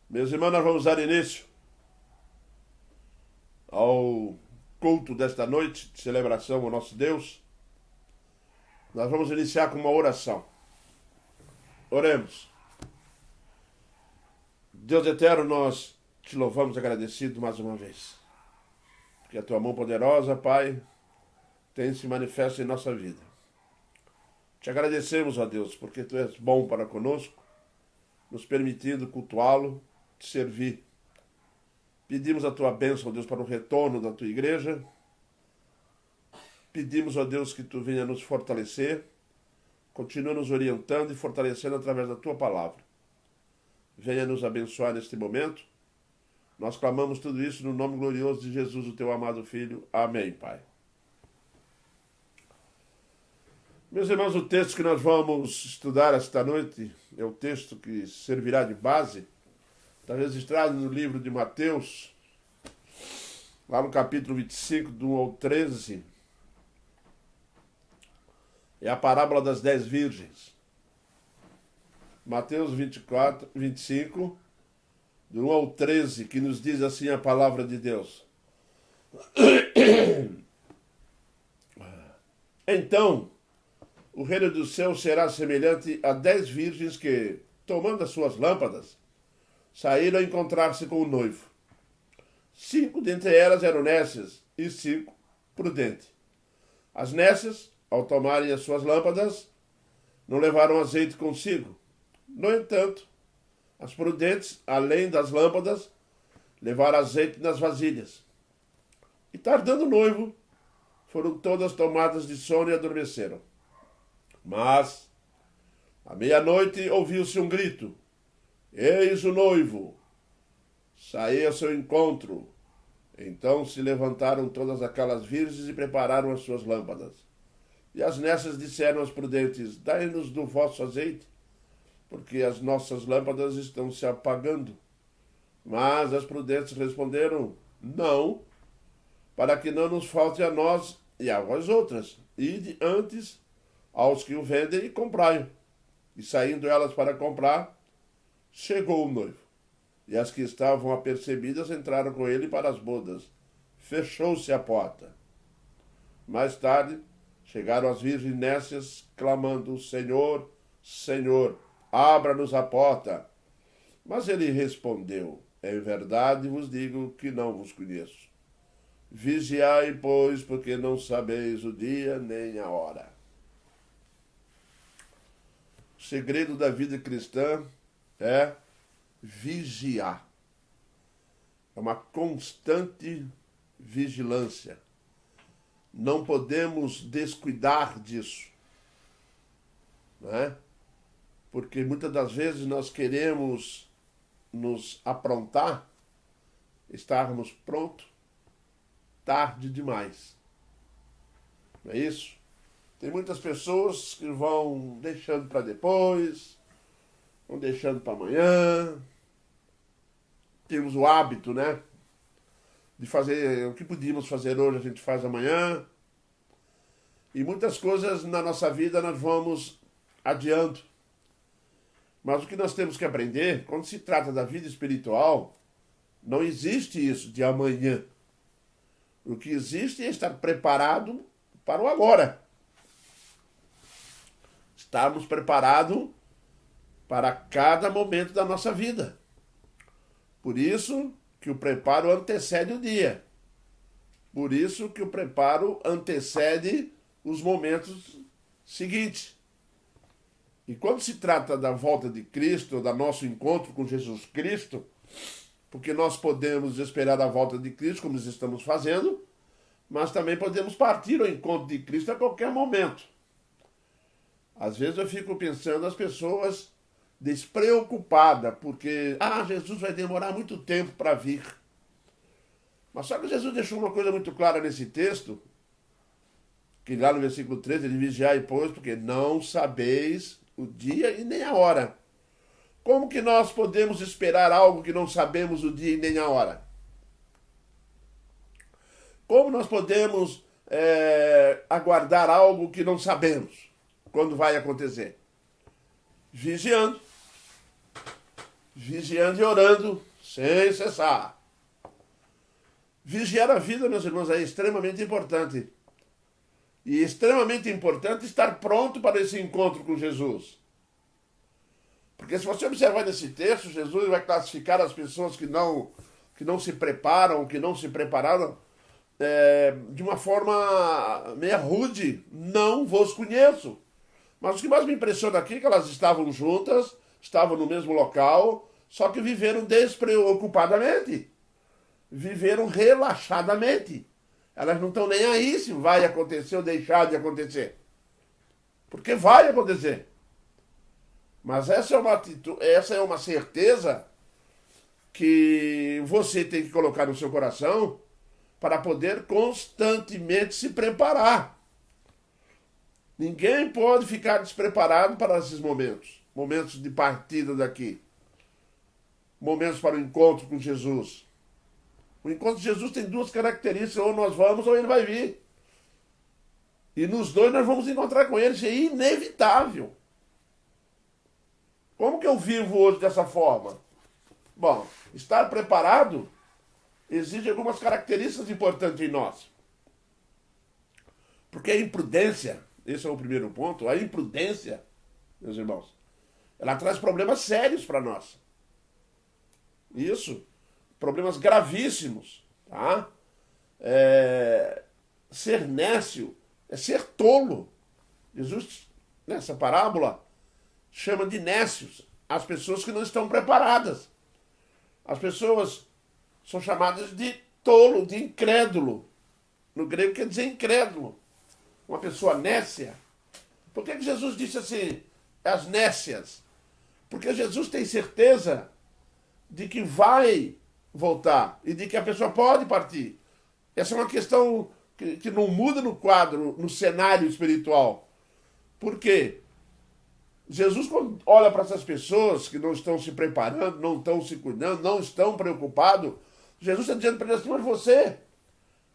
Meus irmãos, nós vamos dar início ao culto desta noite de celebração ao nosso Deus. Nós vamos iniciar com uma oração. Oremos. Deus eterno, nós te louvamos agradecido mais uma vez, porque a tua mão poderosa, Pai, tem se manifesto em nossa vida. Te agradecemos, ó Deus, porque tu és bom para conosco, nos permitindo cultuá-lo, te servir. Pedimos a tua bênção, ó Deus, para o retorno da tua igreja. Pedimos, ó Deus, que tu venha nos fortalecer, continua nos orientando e fortalecendo através da tua palavra. Venha nos abençoar neste momento. Nós clamamos tudo isso no nome glorioso de Jesus, o teu amado Filho. Amém, Pai. Meus irmãos, o texto que nós vamos estudar esta noite é o texto que servirá de base. Está registrado no livro de Mateus, lá no capítulo 25, do 1 ao 13. É a parábola das 10 virgens. Mateus 25, do 1 ao 13, que nos diz assim a palavra de Deus. Então, o reino dos céus será semelhante a 10 virgens que, tomando as suas lâmpadas, saíram a encontrar-se com o noivo. 5 dentre elas eram nécias e 5 prudentes. As nécias, ao tomarem as suas lâmpadas, não levaram azeite consigo. No entanto, as prudentes, além das lâmpadas, levaram azeite nas vasilhas. E tardando o noivo, foram todas tomadas de sono e adormeceram. Mas, à meia-noite, ouviu-se um grito: Eis o noivo! Saí ao seu encontro. Então se levantaram todas aquelas virgens e prepararam as suas lâmpadas. E as nécias disseram aos prudentes: Dai-nos do vosso azeite, porque as nossas lâmpadas estão se apagando. Mas as prudentes responderam: Não, para que não nos falte a nós e a vós outras. Ide antes aos que o vendem e comprai-o. E saindo elas para comprar, chegou o noivo. E as que estavam apercebidas entraram com ele para as bodas. Fechou-se a porta. Mais tarde, chegaram as virgens nécias, clamando: Senhor, Senhor, abra-nos a porta. Mas ele respondeu: Em verdade vos digo que não vos conheço. Vigiai, pois, porque não sabeis o dia nem a hora. O segredo da vida cristã é vigiar. É uma constante vigilância. Não podemos descuidar disso, não é? Porque muitas das vezes nós queremos nos aprontar, estarmos prontos, tarde demais. Não é isso? Tem muitas pessoas que vão deixando para depois, vão deixando para amanhã. Temos o hábito, né, de fazer o que podíamos fazer hoje, a gente faz amanhã. E muitas coisas na nossa vida nós vamos adiando. Mas o que nós temos que aprender, quando se trata da vida espiritual, não existe isso de amanhã. O que existe é estar preparado para o agora. Estarmos preparados para cada momento da nossa vida. Por isso que o preparo antecede o dia. Por isso que o preparo antecede os momentos seguintes. E quando se trata da volta de Cristo, do nosso encontro com Jesus Cristo, porque nós podemos esperar a volta de Cristo, como nós estamos fazendo, mas também podemos partir ao encontro de Cristo a qualquer momento. Às vezes eu fico pensando as pessoas despreocupadas, porque Jesus vai demorar muito tempo para vir. Mas só que Jesus deixou uma coisa muito clara nesse texto, que lá no versículo 13, ele vigiai, pois, porque não sabeis o dia e nem a hora. Como que nós podemos esperar algo que não sabemos o dia e nem a hora? Como nós podemos aguardar algo que não sabemos quando vai acontecer? Vigiando. vigiando e orando sem cessar. Vigiar a vida, meus irmãos, é extremamente importante. E é extremamente importante estar pronto para esse encontro com Jesus. Porque se você observar nesse texto, Jesus vai classificar as pessoas que não se preparam, que não se prepararam, de uma forma meio rude. Não vos conheço. Mas o que mais me impressiona aqui é que elas estavam juntas, estavam no mesmo local, só que viveram despreocupadamente. Viveram relaxadamente. Elas não estão nem aí se vai acontecer ou deixar de acontecer. Porque vai acontecer. Mas essa é uma certeza que você tem que colocar no seu coração para poder constantemente se preparar. Ninguém pode ficar despreparado para esses momentos. Momentos de partida daqui. Momentos para o encontro com Jesus. O encontro de Jesus tem duas características, ou nós vamos ou ele vai vir. E nos dois nós vamos encontrar com ele, isso é inevitável. Como que eu vivo hoje dessa forma? Bom, estar preparado exige algumas características importantes em nós. Porque a imprudência, esse é o primeiro ponto, a imprudência, meus irmãos, ela traz problemas sérios para nós. Isso. Problemas gravíssimos, tá? Ser nécio é ser tolo. Jesus, nessa parábola, chama de nécios as pessoas que não estão preparadas. As pessoas são chamadas de tolo, de incrédulo. No grego quer dizer incrédulo. Uma pessoa nécia. Por que Jesus disse assim, as nécias? Porque Jesus tem certeza de que vai voltar e de que a pessoa pode partir. Essa é uma questão que não muda no quadro, no cenário espiritual. Por quê? Jesus, quando olha para essas pessoas que não estão se preparando, não estão se cuidando, não estão preocupados, Jesus está dizendo para eles assim, mas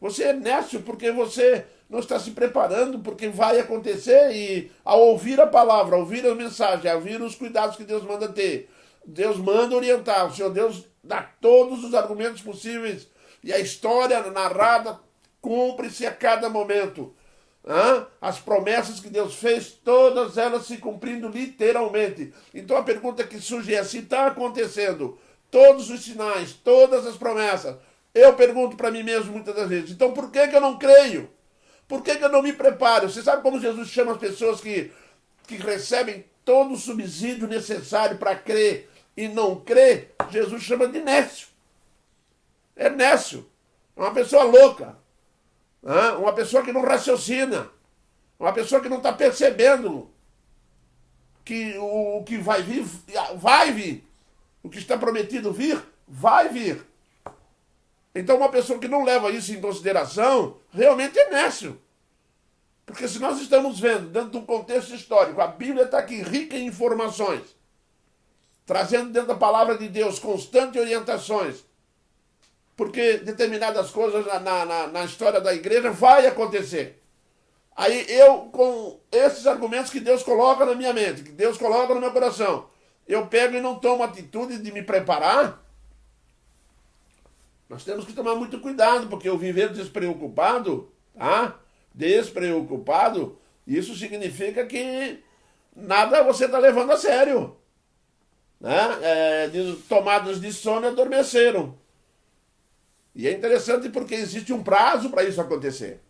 você é nécio porque você não está se preparando, porque vai acontecer e ao ouvir a palavra, ao ouvir a mensagem, ao ouvir os cuidados que Deus manda ter, Deus manda orientar, o Senhor Deus dá todos os argumentos possíveis e a história narrada cumpre-se a cada momento. As promessas que Deus fez, todas elas se cumprindo literalmente. Então a pergunta que surge é, se está acontecendo todos os sinais, todas as promessas, eu pergunto para mim mesmo muitas das vezes, então por que eu não creio? Por que eu não me preparo? Você sabe como Jesus chama as pessoas que recebem todo o subsídio necessário para crer e não crer? Jesus chama de nécio. É nécio. É uma pessoa louca. Uma pessoa que não raciocina. Uma pessoa que não está percebendo que o que vai vir, vai vir. O que está prometido vir, vai vir. Então uma pessoa que não leva isso em consideração, realmente é nécio. Porque se nós estamos vendo, dentro de um contexto histórico, a Bíblia está aqui rica em informações, trazendo dentro da palavra de Deus constantes orientações, porque determinadas coisas na história da igreja vai acontecer. Aí eu, com esses argumentos que Deus coloca na minha mente, que Deus coloca no meu coração, eu pego e não tomo atitude de me preparar. Nós temos que tomar muito cuidado, porque o viver despreocupado, despreocupado, isso significa que nada você está levando a sério. Tomados de sono adormeceram. E é interessante porque existe um prazo para isso acontecer.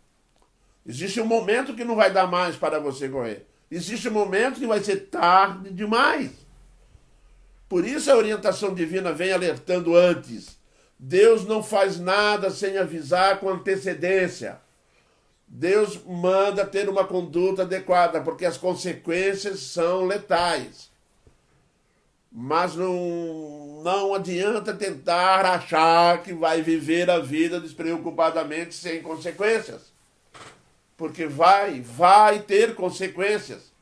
Existe um momento que não vai dar mais para você correr. Existe um momento que vai ser tarde demais. Por isso a orientação divina vem alertando antes. Deus não faz nada sem avisar com antecedência. Deus manda ter uma conduta adequada, porque as consequências são letais. Mas não adianta tentar achar que vai viver a vida despreocupadamente sem consequências. Porque vai ter consequências.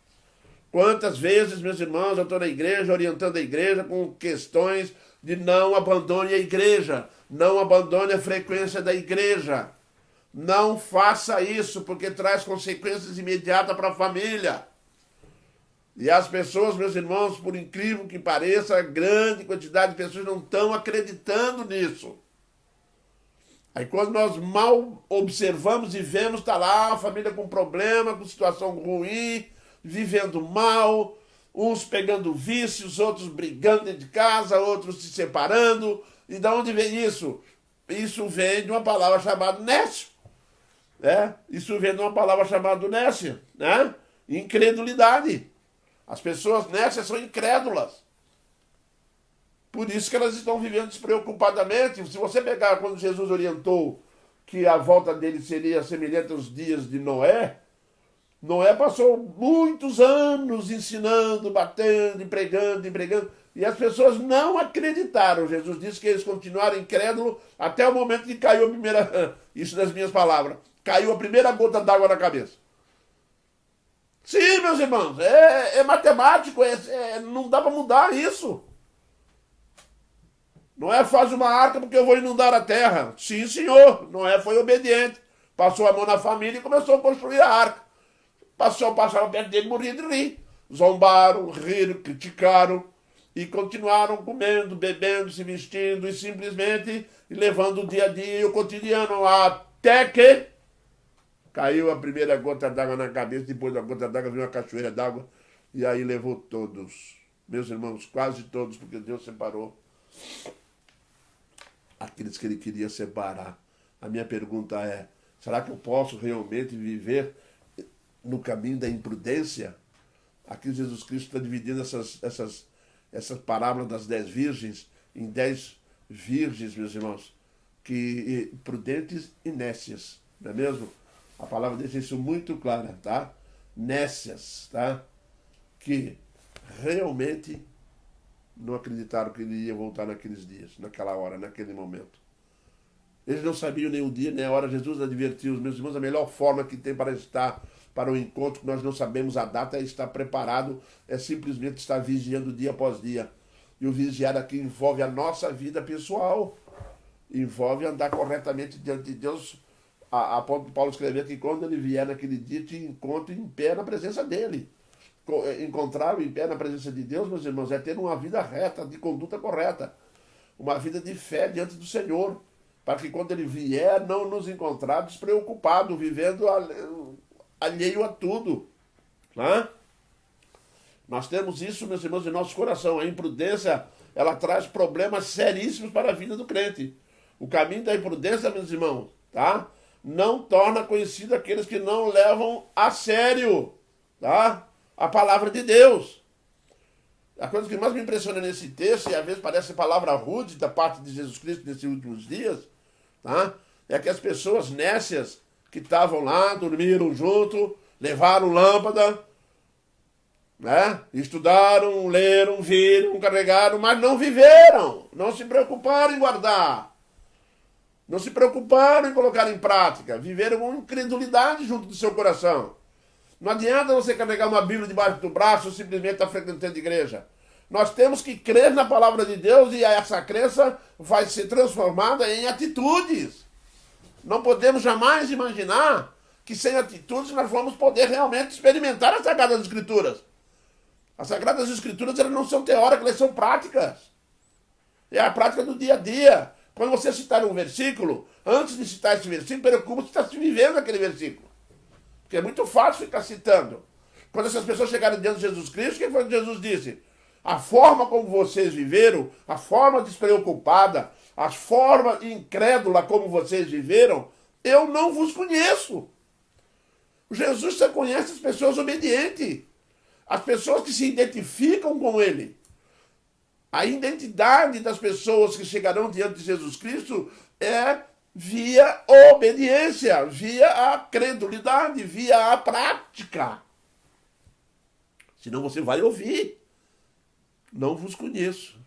Quantas vezes, meus irmãos, eu estou na igreja, orientando a igreja com questões de não abandone a igreja, não abandone a frequência da igreja. Não faça isso, porque traz consequências imediatas para a família. E as pessoas, meus irmãos, por incrível que pareça, a grande quantidade de pessoas não estão acreditando nisso. Aí quando nós mal observamos e vemos, está lá a família com problema, com situação ruim, vivendo mal, uns pegando vícios, outros brigando dentro de casa, outros se separando. E de onde vem isso? Isso vem de uma palavra chamada nécio. Isso vem de uma palavra chamada nécia, né? Incredulidade. As pessoas nécias são incrédulas. Por isso que elas estão vivendo despreocupadamente. Se você pegar quando Jesus orientou que a volta dele seria semelhante aos dias de Noé, Noé passou muitos anos ensinando, batendo, empregando, e as pessoas não acreditaram. Jesus disse que eles continuaram incrédulos até o momento que caiu a primeira, isso nas minhas palavras, caiu a primeira gota d'água na cabeça. Sim, meus irmãos, é matemático, não dá para mudar isso. Noé faz uma arca porque eu vou inundar a terra. Sim, senhor. Noé foi obediente. Passou a mão na família e começou a construir a arca. Passaram perto dele e morria de rir. Zombaram, riram, criticaram e continuaram comendo, bebendo, se vestindo e simplesmente levando o dia a dia e o cotidiano até que caiu a primeira gota d'água na cabeça. Depois da gota d'água veio uma cachoeira d'água e aí levou todos. Meus irmãos, quase todos, porque Deus separou aqueles que ele queria separar. A minha pergunta é, será que eu posso realmente viver no caminho da imprudência? Aqui Jesus Cristo está dividindo essas parábolas das 10 virgens em 10 virgens, meus irmãos, que prudentes e nécias, não é mesmo? A palavra deixa isso muito clara, tá? Nécias, tá? Que realmente não acreditaram que ele ia voltar naqueles dias, naquela hora, naquele momento. Eles não sabiam nem o dia, nem a hora. Jesus advertiu os meus irmãos, a melhor forma que tem para estar para o encontro, que nós não sabemos a data, é estar preparado, é simplesmente estar vigiando dia após dia. E o vigiar aqui envolve a nossa vida pessoal, envolve andar corretamente diante de Deus, a ponto de Paulo escrever que quando ele vier naquele dia, te encontre em pé na presença dele. Encontrar-o em pé na presença de Deus, meus irmãos, é ter uma vida reta, de conduta correta, uma vida de fé diante do Senhor, para que quando ele vier, não nos encontrar despreocupado, vivendo alheio a tudo, né? Nós temos isso, meus irmãos, em nosso coração. A imprudência, ela traz problemas seríssimos para a vida do crente. O caminho da imprudência, meus irmãos, tá? Não torna conhecido aqueles que não levam a sério, tá? A palavra de Deus. A coisa que mais me impressiona nesse texto, e às vezes parece palavra rude da parte de Jesus Cristo nesses últimos dias, tá? É que as pessoas nécias que estavam lá, dormiram junto, levaram lâmpada, né? Estudaram, leram, viram, carregaram, mas não viveram, não se preocuparam em guardar, não se preocuparam em colocar em prática, viveram com incredulidade junto do seu coração. Não adianta você carregar uma Bíblia debaixo do braço ou simplesmente estar frequentando a igreja. Nós temos que crer na palavra de Deus e essa crença vai ser transformada em atitudes. Não podemos jamais imaginar que sem atitudes nós vamos poder realmente experimentar as Sagradas Escrituras. As Sagradas Escrituras, elas não são teóricas, elas são práticas. É a prática do dia a dia. Quando você citar um versículo, antes de citar esse versículo, preocupa se está se vivendo aquele versículo. Porque é muito fácil ficar citando. Quando essas pessoas chegaram diante de Jesus Cristo, o que foi que Jesus disse? A forma como vocês viveram, a forma despreocupada, a forma incrédula como vocês viveram, eu não vos conheço. Jesus só conhece as pessoas obedientes, as pessoas que se identificam com ele. A identidade das pessoas que chegarão diante de Jesus Cristo é via obediência, via a credulidade, via a prática. Senão você vai ouvir. Não vos conheço.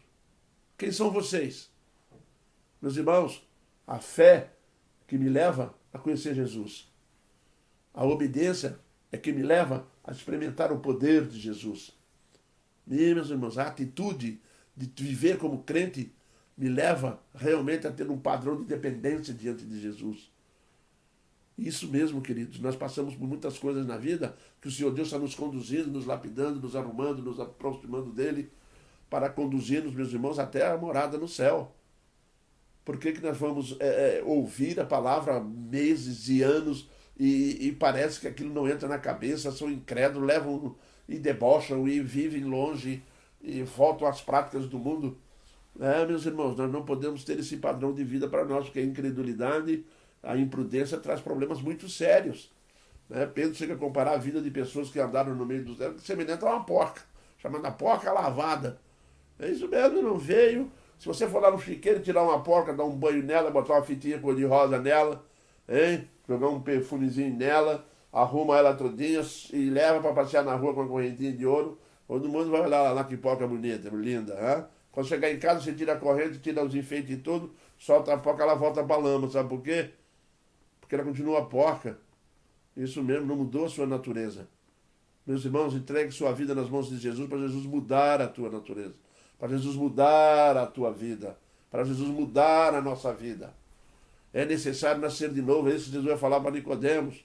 Quem são vocês? Meus irmãos, a fé que me leva a conhecer Jesus. A obediência é que me leva a experimentar o poder de Jesus. E, meus irmãos, a atitude de viver como crente me leva realmente a ter um padrão de dependência diante de Jesus. Isso mesmo, queridos. Nós passamos por muitas coisas na vida que o Senhor Deus está nos conduzindo, nos lapidando, nos arrumando, nos aproximando dele para conduzir-nos, meus irmãos, até a morada no céu. Por que nós vamos ouvir a palavra meses e anos e parece que aquilo não entra na cabeça, são incrédulos, levam e debocham e vivem longe e voltam às práticas do mundo? Meus irmãos, nós não podemos ter esse padrão de vida para nós, porque a incredulidade, a imprudência traz problemas muito sérios. Pedro chega a comparar a vida de pessoas que andaram no meio do deserto, semelhante a uma porca, chamada porca lavada. É isso mesmo, não veio. Se você for lá no chiqueiro tirar uma porca, dar um banho nela, botar uma fitinha cor-de-rosa nela, hein? Jogar um perfumezinho nela, arruma ela todinha e leva para passear na rua com uma correntinha de ouro, todo mundo vai olhar lá que porca bonita, linda. Hein? Quando chegar em casa, você tira a corrente, tira os enfeites e tudo, solta a porca, ela volta para a lama. Sabe por quê? Porque ela continua porca. Isso mesmo, não mudou a sua natureza. Meus irmãos, entregue sua vida nas mãos de Jesus para Jesus mudar a tua natureza, para Jesus mudar a tua vida, para Jesus mudar a nossa vida. É necessário nascer de novo, é isso que Jesus vai falar para Nicodemos.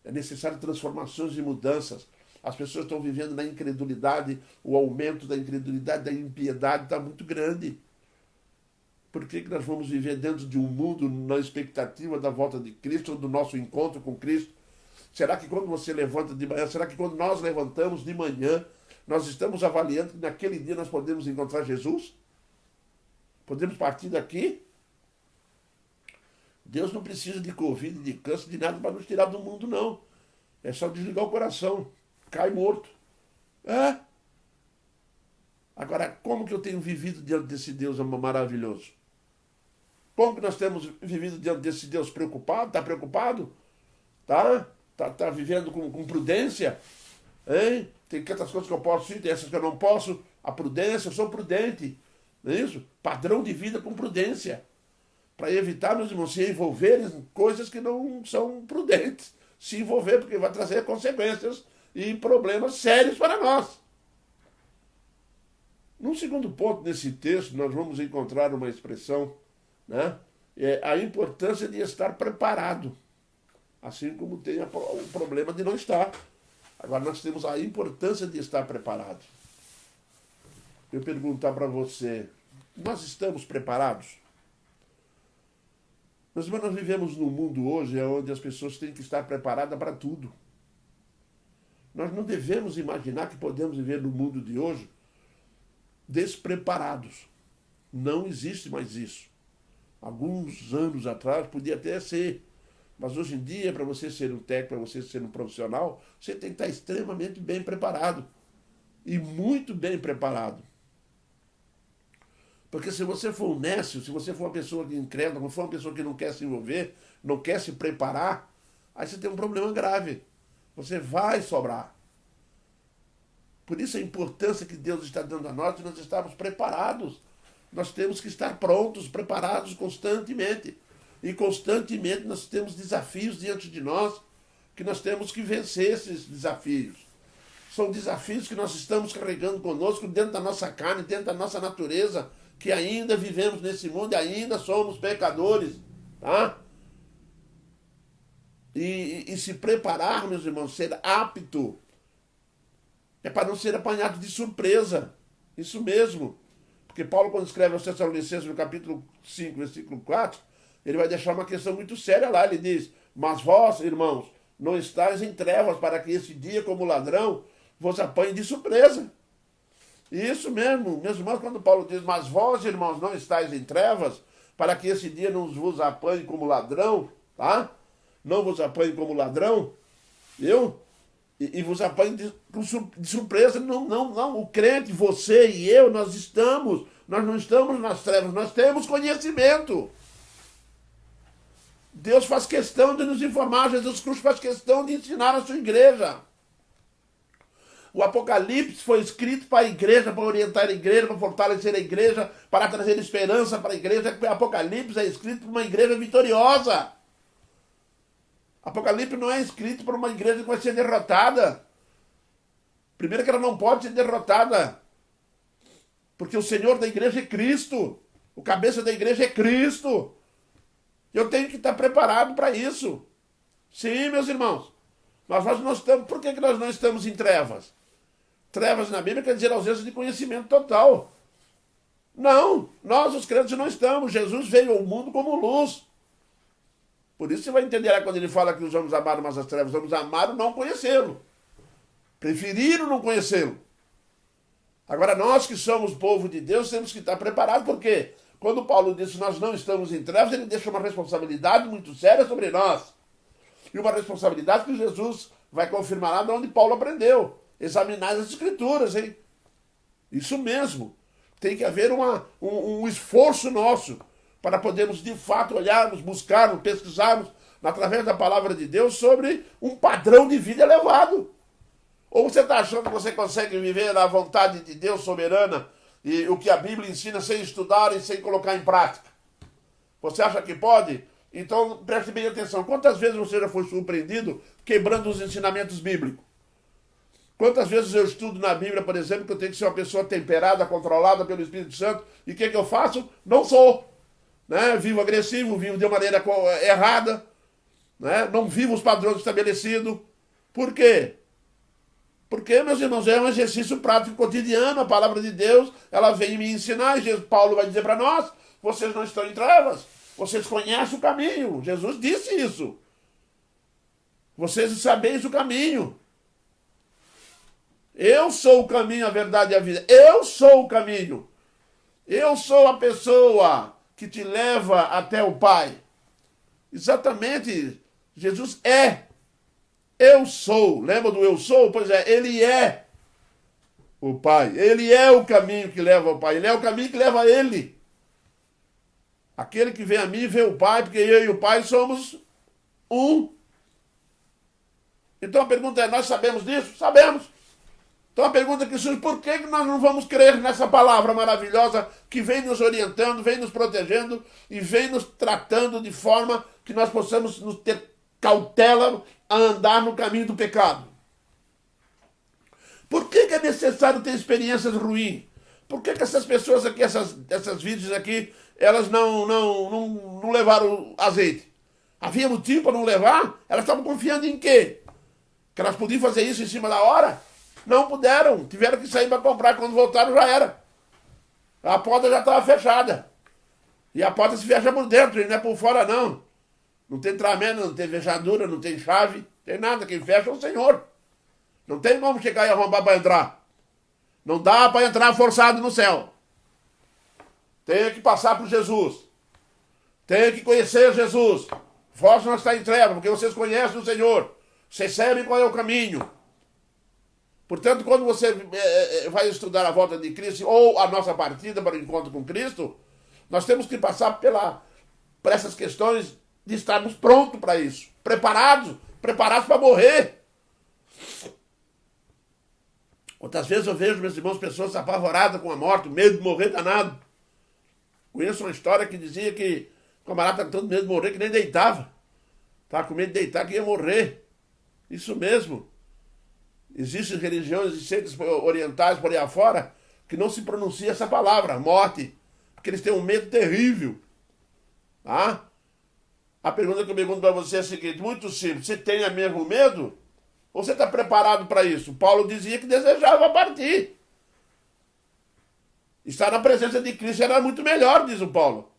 É necessário transformações e mudanças. As pessoas estão vivendo na incredulidade, o aumento da incredulidade, da impiedade está muito grande. Por que nós vamos viver dentro de um mundo na expectativa da volta de Cristo, ou do nosso encontro com Cristo? Será que quando você levanta de manhã, será que quando nós levantamos de manhã, nós estamos avaliando que naquele dia nós podemos encontrar Jesus? Podemos partir daqui? Deus não precisa de Covid, de câncer, de nada para nos tirar do mundo, não. É só desligar o coração. Cai morto. Agora, como que eu tenho vivido diante desse Deus maravilhoso? Como que nós temos vivido diante desse Deus preocupado? Está preocupado? Tá vivendo com prudência? Hein? Tem tantas coisas que eu posso ir, tem essas que eu não posso. A prudência, eu sou prudente. Não é isso? Padrão de vida com prudência. Para evitar, meus irmãos, se envolverem em coisas que não são prudentes. Se envolver, porque vai trazer consequências e problemas sérios para nós. Num segundo ponto desse texto, nós vamos encontrar uma expressão, a importância de estar preparado. Assim como tem o problema de não estar. Agora nós temos a importância de estar preparado. Eu perguntar para você, nós estamos preparados? Mas nós vivemos num mundo hoje onde as pessoas têm que estar preparadas para tudo. Nós não devemos imaginar que podemos viver no mundo de hoje despreparados. Não existe mais isso. Alguns anos atrás podia até ser. Mas hoje em dia, para você ser um técnico, para você ser um profissional, você tem que estar extremamente bem preparado. E muito bem preparado. Porque se você for um nécio, se você for uma pessoa incrédula, se for uma pessoa que não quer se envolver, não quer se preparar, aí você tem um problema grave. Você vai sobrar. Por isso a importância que Deus está dando a nós, de nós estarmos preparados. Nós temos que estar prontos, preparados constantemente. E constantemente nós temos desafios diante de nós, que nós temos que vencer esses desafios. São desafios que nós estamos carregando conosco dentro da nossa carne, dentro da nossa natureza, que ainda vivemos nesse mundo e ainda somos pecadores. E se preparar, meus irmãos, ser apto, é para não ser apanhado de surpresa. Isso mesmo. Porque Paulo, quando escreve aos Tessalonicenses, no capítulo 5, versículo 4, ele vai deixar uma questão muito séria lá. Ele diz, mas vós, irmãos, não estáis em trevas para que esse dia, como ladrão, vos apanhe de surpresa. Isso mesmo, meus irmãos, quando Paulo diz, mas vós, irmãos, não estáis em trevas, para que esse dia não vos apanhe como ladrão, Não vos apanhe como ladrão, e vos apanhe de surpresa. Não, o crente, você e eu, nós não estamos nas trevas, nós temos conhecimento. Deus faz questão de nos informar, Jesus Cristo faz questão de ensinar a sua igreja. O Apocalipse foi escrito para a igreja, para orientar a igreja, para fortalecer a igreja, para trazer esperança para a igreja. O Apocalipse é escrito para uma igreja vitoriosa. Apocalipse não é escrito para uma igreja que vai ser derrotada. Primeiro que ela não pode ser derrotada, porque o Senhor da igreja é Cristo. O cabeça da igreja é Cristo. Eu tenho que estar preparado para isso. Sim, meus irmãos. Mas nós não estamos. Por que nós não estamos em trevas? Trevas na Bíblia quer dizer ausência de conhecimento total. Não, nós os crentes não estamos. Jesus veio ao mundo como luz. Por isso você vai entender quando ele fala que os homens amaram mais as trevas. Os homens amaram não conhecê-lo. Preferiram não conhecê-lo. Agora nós que somos povo de Deus temos que estar preparados, porque quando Paulo disse nós não estamos em trevas, ele deixa uma responsabilidade muito séria sobre nós. E uma responsabilidade que Jesus vai confirmar lá de onde Paulo aprendeu. Examinar as escrituras, hein? Isso mesmo. Tem que haver um esforço nosso para podermos de fato olharmos, buscarmos, pesquisarmos através da palavra de Deus sobre um padrão de vida elevado. Ou você está achando que você consegue viver a vontade de Deus soberana e o que a Bíblia ensina sem estudar e sem colocar em prática? Você acha que pode? Então preste bem atenção. Quantas vezes você já foi surpreendido quebrando os ensinamentos bíblicos? Quantas vezes eu estudo na Bíblia, por exemplo, que eu tenho que ser uma pessoa temperada, controlada pelo Espírito Santo, e o que eu faço? Não sou. Né? Vivo agressivo, vivo de maneira errada, né? Não vivo os padrões estabelecidos. Por quê? Porque, meus irmãos, é um exercício prático cotidiano. A palavra de Deus, ela vem me ensinar. E Paulo vai dizer para nós, vocês não estão em trevas. Vocês conhecem o caminho. Jesus disse isso. Vocês sabeis o caminho. Eu sou o caminho, a verdade e a vida. Eu sou o caminho. Eu sou a pessoa que te leva até o Pai. Exatamente. Jesus é. Eu sou. Lembra do eu sou? Pois é, ele é o Pai. Ele é o caminho que leva ao Pai. Ele é o caminho que leva a ele. Aquele que vem a mim vê o Pai, porque eu e o Pai somos um. Então a pergunta é, nós sabemos disso? Sabemos. Então a pergunta que surge, por que nós não vamos crer nessa palavra maravilhosa que vem nos orientando, vem nos protegendo e vem nos tratando de forma que nós possamos nos ter cautela a andar no caminho do pecado? Por que é necessário ter experiências ruins? Por que essas pessoas aqui, essas virgens aqui, elas não levaram azeite? Havia motivo para não levar? Elas estavam confiando em quê? Que elas podiam fazer isso em cima da hora? Não puderam, tiveram que sair para comprar. Quando voltaram já era. A porta já estava fechada. E a porta se fecha por dentro, e não é por fora não. Não tem tramena, não tem fechadura, não tem chave, não tem nada. Quem fecha é o Senhor. Não tem como chegar e arrombar para entrar. Não dá para entrar forçado no céu. Tem que passar por Jesus. Tem que conhecer Jesus. Vós não está em treva, porque vocês conhecem o Senhor. Vocês sabem qual é o caminho. Portanto, quando você vai estudar a volta de Cristo ou a nossa partida para o encontro com Cristo, nós temos que passar por essas questões de estarmos prontos para isso, preparados para morrer. Outras vezes eu vejo, meus irmãos, pessoas apavoradas com a morte, medo de morrer danado. Conheço uma história que dizia que o camarada estava com tanto medo de morrer que nem deitava. Estava com medo de deitar que ia morrer. Isso mesmo. Existem religiões e seitas orientais por aí afora que não se pronuncia essa palavra, morte, porque eles têm um medo terrível. Tá? A pergunta que eu pergunto para você é a seguinte, muito simples, você tem o mesmo medo? Ou você está preparado para isso? Paulo dizia que desejava partir. Estar na presença de Cristo era muito melhor, diz o Paulo.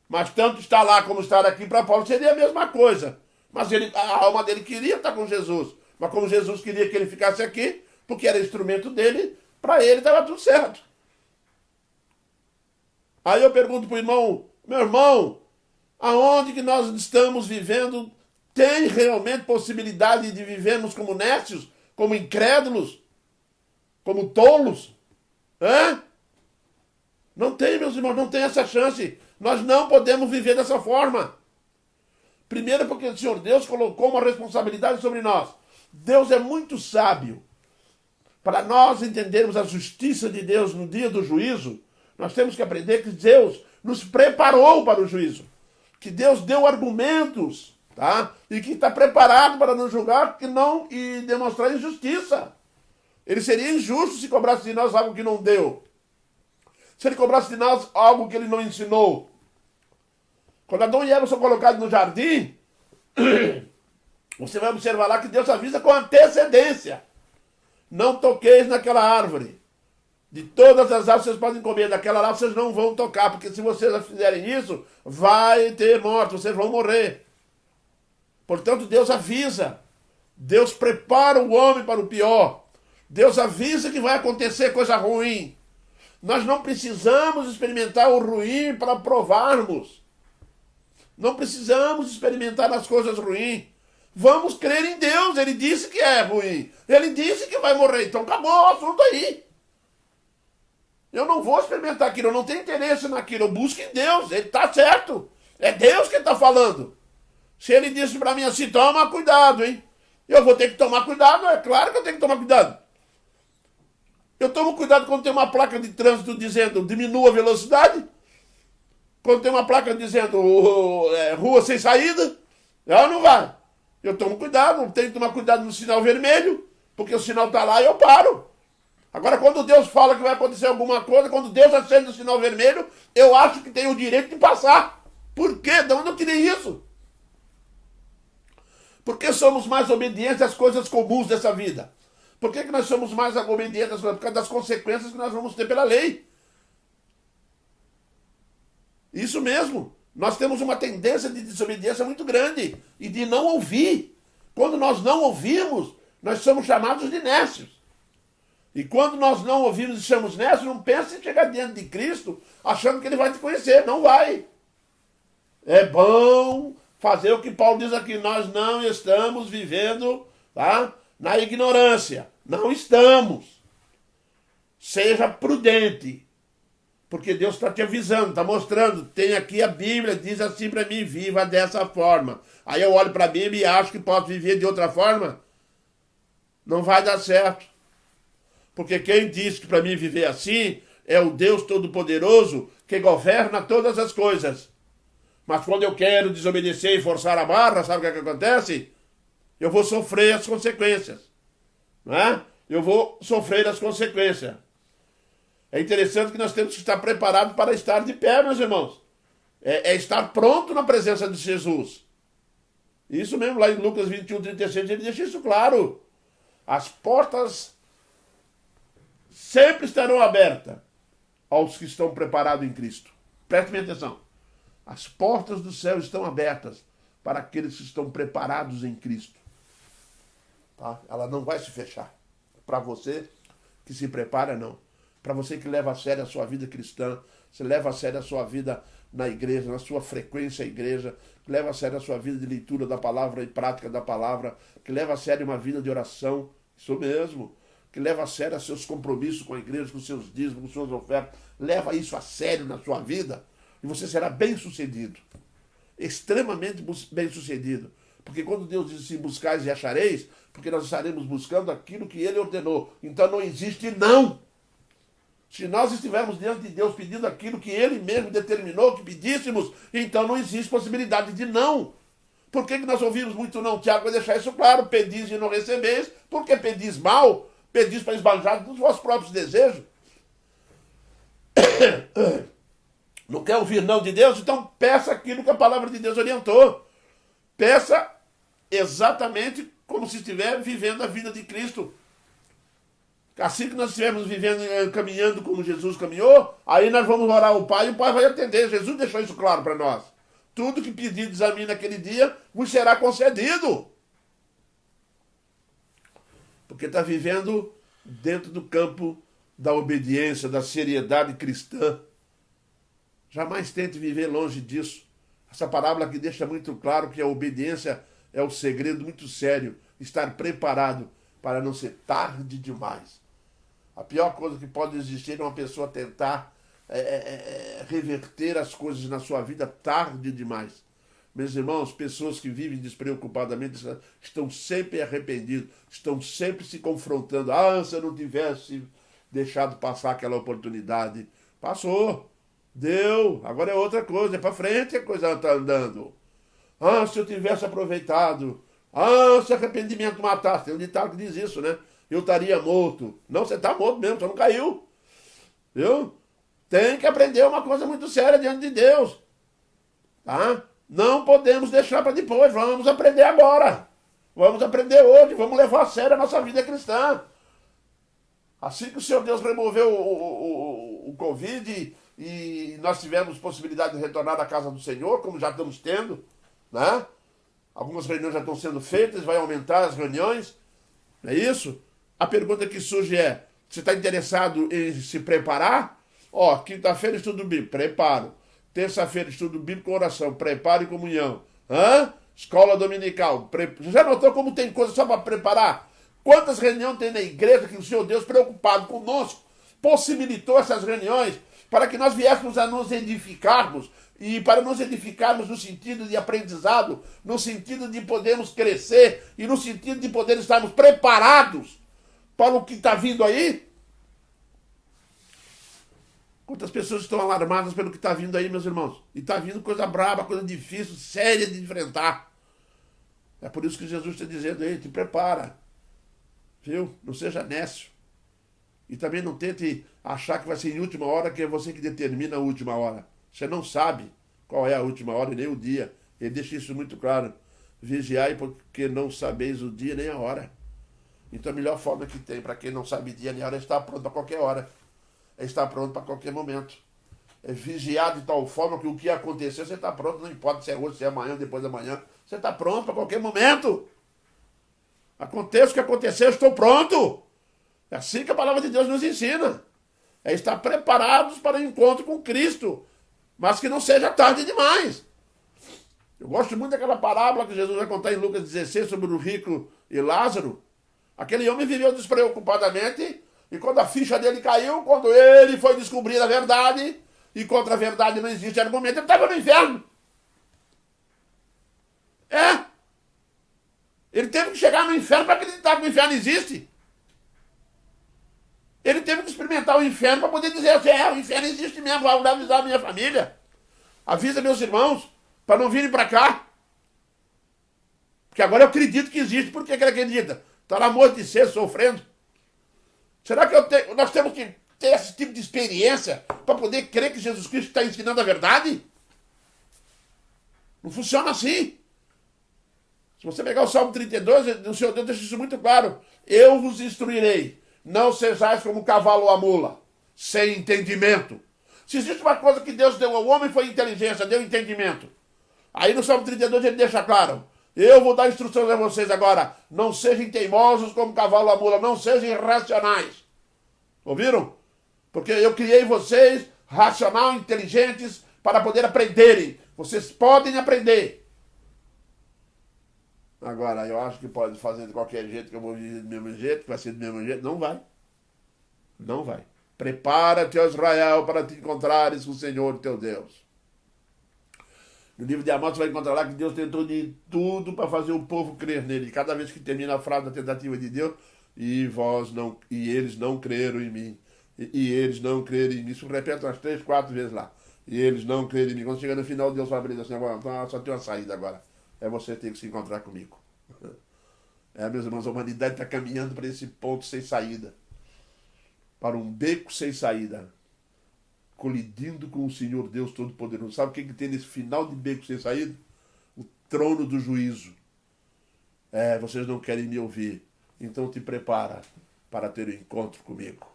Mas tanto estar lá como estar aqui para Paulo seria a mesma coisa. Mas a alma dele queria estar com Jesus. Mas como Jesus queria que ele ficasse aqui, porque era instrumento dele, para ele estava tudo certo. Aí eu pergunto para o irmão, meu irmão, aonde que nós estamos vivendo, tem realmente possibilidade de vivermos como nécios, como incrédulos, como tolos? Hã? Não tem, meus irmãos, não tem essa chance. Nós não podemos viver dessa forma. Primeiro porque o Senhor Deus colocou uma responsabilidade sobre nós. Deus é muito sábio. Para nós entendermos a justiça de Deus no dia do juízo, nós temos que aprender que Deus nos preparou para o juízo. Que Deus deu argumentos, tá? E que está preparado para nos julgar e demonstrar injustiça. Ele seria injusto se cobrasse de nós algo que não deu. Se ele cobrasse de nós algo que ele não ensinou. Quando Adão e Eva são colocados no jardim, você vai observar lá que Deus avisa com antecedência. Não toqueis naquela árvore. De todas as árvores vocês podem comer, daquela lá vocês não vão tocar, porque se vocês fizerem isso, vai ter morte, vocês vão morrer. Portanto, Deus avisa. Deus prepara o homem para o pior. Deus avisa que vai acontecer coisa ruim. Nós não precisamos experimentar o ruim para provarmos. Não precisamos experimentar as coisas ruins. Vamos crer em Deus. Ele disse que é ruim. Ele disse que vai morrer. Então acabou o assunto aí. Eu não vou experimentar aquilo. Eu não tenho interesse naquilo. Eu busco em Deus. Ele está certo. É Deus que está falando. Se ele disse para mim assim, toma cuidado, hein? Eu vou ter que tomar cuidado. É claro que eu tenho que tomar cuidado. Eu tomo cuidado quando tem uma placa de trânsito dizendo diminua a velocidade. Quando tem uma placa dizendo rua sem saída, ela não vai. Eu tomo cuidado, tenho que tomar cuidado no sinal vermelho, porque o sinal está lá e eu paro. Agora, quando Deus fala que vai acontecer alguma coisa, quando Deus acende o sinal vermelho, eu acho que tenho o direito de passar. Por quê? De onde eu tirei isso? Porque somos mais obedientes às coisas comuns dessa vida. Por que nós somos mais obedientes às coisas? Por causa das consequências que nós vamos ter pela lei. Isso mesmo. Nós temos uma tendência de desobediência muito grande e de não ouvir. Quando nós não ouvimos, nós somos chamados de nécios. E quando nós não ouvimos e somos nécios, não pense em chegar diante de Cristo achando que ele vai te conhecer. Não vai. É bom fazer o que Paulo diz aqui. Nós não estamos vivendo, tá, na ignorância. Não estamos. Seja prudente. Porque Deus está te avisando, está mostrando. Tem aqui a Bíblia, diz assim para mim, viva dessa forma. Aí eu olho para a Bíblia e acho que posso viver de outra forma. Não vai dar certo. Porque quem diz que para mim viver assim é o Deus Todo-Poderoso que governa todas as coisas. Mas quando eu quero desobedecer e forçar a barra, sabe o que acontece? Eu vou sofrer as consequências. Não é? Eu vou sofrer as consequências. É interessante que nós temos que estar preparados para estar de pé, meus irmãos. É estar pronto na presença de Jesus. Isso mesmo, lá em Lucas 21:36, ele deixa isso claro. As portas sempre estarão abertas aos que estão preparados em Cristo. Preste atenção. As portas do céu estão abertas para aqueles que estão preparados em Cristo. Tá? Ela não vai se fechar. Para você que se prepara, não. Para você que leva a sério a sua vida cristã, você leva a sério a sua vida na igreja, na sua frequência à igreja, que leva a sério a sua vida de leitura da palavra e prática da palavra, que leva a sério uma vida de oração, isso mesmo, que leva a sério os seus compromissos com a igreja, com os seus dízimos, com as suas ofertas, leva isso a sério na sua vida e você será bem-sucedido, extremamente bem-sucedido. Porque quando Deus diz assim, buscais e achareis, porque nós estaremos buscando aquilo que Ele ordenou. Então não existe não. Se nós estivermos diante de Deus pedindo aquilo que Ele mesmo determinou que pedíssemos, então não existe possibilidade de não. Por que nós ouvimos muito não? Tiago vai deixar isso claro. Pedis e não recebeis, porque pedis mal, pedis para esbanjar dos vossos próprios desejos. Não quer ouvir não de Deus? Então peça aquilo que a palavra de Deus orientou. Peça exatamente como se estiver vivendo a vida de Cristo. Assim que nós estivermos vivendo, caminhando como Jesus caminhou, aí nós vamos orar ao Pai e o Pai vai atender. Jesus deixou isso claro para nós. Tudo que pedides a mim naquele dia vos será concedido. Porque está vivendo dentro do campo da obediência, da seriedade cristã. Jamais tente viver longe disso. Essa parábola aqui deixa muito claro que a obediência é o segredo muito sério. Estar preparado para não ser tarde demais. A pior coisa que pode existir é uma pessoa tentar reverter as coisas na sua vida tarde demais. Meus irmãos, pessoas que vivem despreocupadamente estão sempre arrependidos, estão sempre se confrontando. Se eu não tivesse deixado passar aquela oportunidade. Passou. Deu. Agora é outra coisa. É para frente a coisa está andando. Se eu tivesse aproveitado. Se arrependimento matasse. Tem um ditado que diz isso, né? Eu estaria morto. Não, você está morto mesmo, você não caiu. Viu? Tem que aprender uma coisa muito séria diante de Deus. Tá? Não podemos deixar para depois, vamos aprender agora. Vamos aprender hoje, vamos levar a sério a nossa vida cristã. Assim que o Senhor Deus removeu o Covid e nós tivemos possibilidade de retornar à casa do Senhor, como já estamos tendo, né? Algumas reuniões já estão sendo feitas, vai aumentar as reuniões, não é isso? A pergunta que surge é, você está interessado em se preparar? Ó, quinta-feira estudo bíblico, preparo. Terça-feira estudo bíblico com oração, preparo e comunhão. Escola dominical. Já notou como tem coisa só para preparar? Quantas reuniões tem na igreja que o Senhor Deus, preocupado conosco, possibilitou essas reuniões para que nós viéssemos a nos edificarmos, e para nos edificarmos no sentido de aprendizado, no sentido de podermos crescer e no sentido de poder estarmos preparados para o que está vindo aí? Quantas pessoas estão alarmadas pelo que está vindo aí, meus irmãos? E está vindo coisa braba, coisa difícil, séria de enfrentar. É por isso que Jesus está dizendo aí, te prepara. Viu? Não seja nécio. E também não tente achar que vai ser em última hora, que é você que determina a última hora. Você não sabe qual é a última hora e nem o dia. Ele deixa isso muito claro. Vigiai porque não sabeis o dia nem a hora. Então a melhor forma que tem para quem não sabe dia nem hora é estar pronto a qualquer hora. É estar pronto para qualquer momento. É vigiar de tal forma que o que acontecer, você está pronto. Não importa se é hoje, se é amanhã, depois da manhã. Você está pronto para qualquer momento. Aconteça o que acontecer, eu estou pronto. É assim que a palavra de Deus nos ensina. É estar preparados para o encontro com Cristo. Mas que não seja tarde demais. Eu gosto muito daquela parábola que Jesus vai contar em Lucas 16 sobre o rico e Lázaro. Aquele homem viveu despreocupadamente e quando a ficha dele caiu, quando ele foi descobrir a verdade, e contra a verdade não existe argumento, ele estava no inferno. Ele teve que chegar no inferno para acreditar que o inferno existe. Ele teve que experimentar o inferno para poder dizer assim, o inferno existe mesmo, vou avisar a minha família. Avisa meus irmãos para não virem para cá. Porque agora eu acredito que existe. Por que ele acredita? Está lá morto de sede, sofrendo. Será que nós temos que ter esse tipo de experiência para poder crer que Jesus Cristo está ensinando a verdade? Não funciona assim. Se você pegar o Salmo 32, o Senhor Deus deixa isso muito claro. Eu vos instruirei. Não sejais como o cavalo ou a mula, sem entendimento. Se existe uma coisa que Deus deu ao homem, foi inteligência, deu entendimento. Aí no Salmo 32 ele deixa claro. Eu vou dar instruções a vocês agora. Não sejam teimosos como o cavalo ou a mula. Não sejam irracionais. Ouviram? Porque eu criei vocês racional, inteligentes, para poder aprenderem. Vocês podem aprender. Agora, eu acho que pode fazer de qualquer jeito, que eu vou viver do mesmo jeito, que vai ser do mesmo jeito. Não vai. Não vai. Prepara-te, ó Israel, para te encontrares com o Senhor teu Deus. No livro de Amós você vai encontrar lá que Deus tentou de tudo para fazer o povo crer nele. Cada vez que termina a frase da tentativa de Deus, e eles não creram em mim. E eles não creram em mim. Isso repete umas 3, 4 vezes lá. E eles não creram em mim. Quando chega no final, Deus vai abrir assim, agora só tem uma saída agora. É você ter que se encontrar comigo. Meus irmãos, a humanidade está caminhando para esse ponto sem saída. Para um beco sem saída. Colidindo com o Senhor Deus Todo-Poderoso. Sabe o que tem nesse final de beco sem saída? O trono do juízo. Vocês não querem me ouvir. Então te prepara para ter um encontro comigo.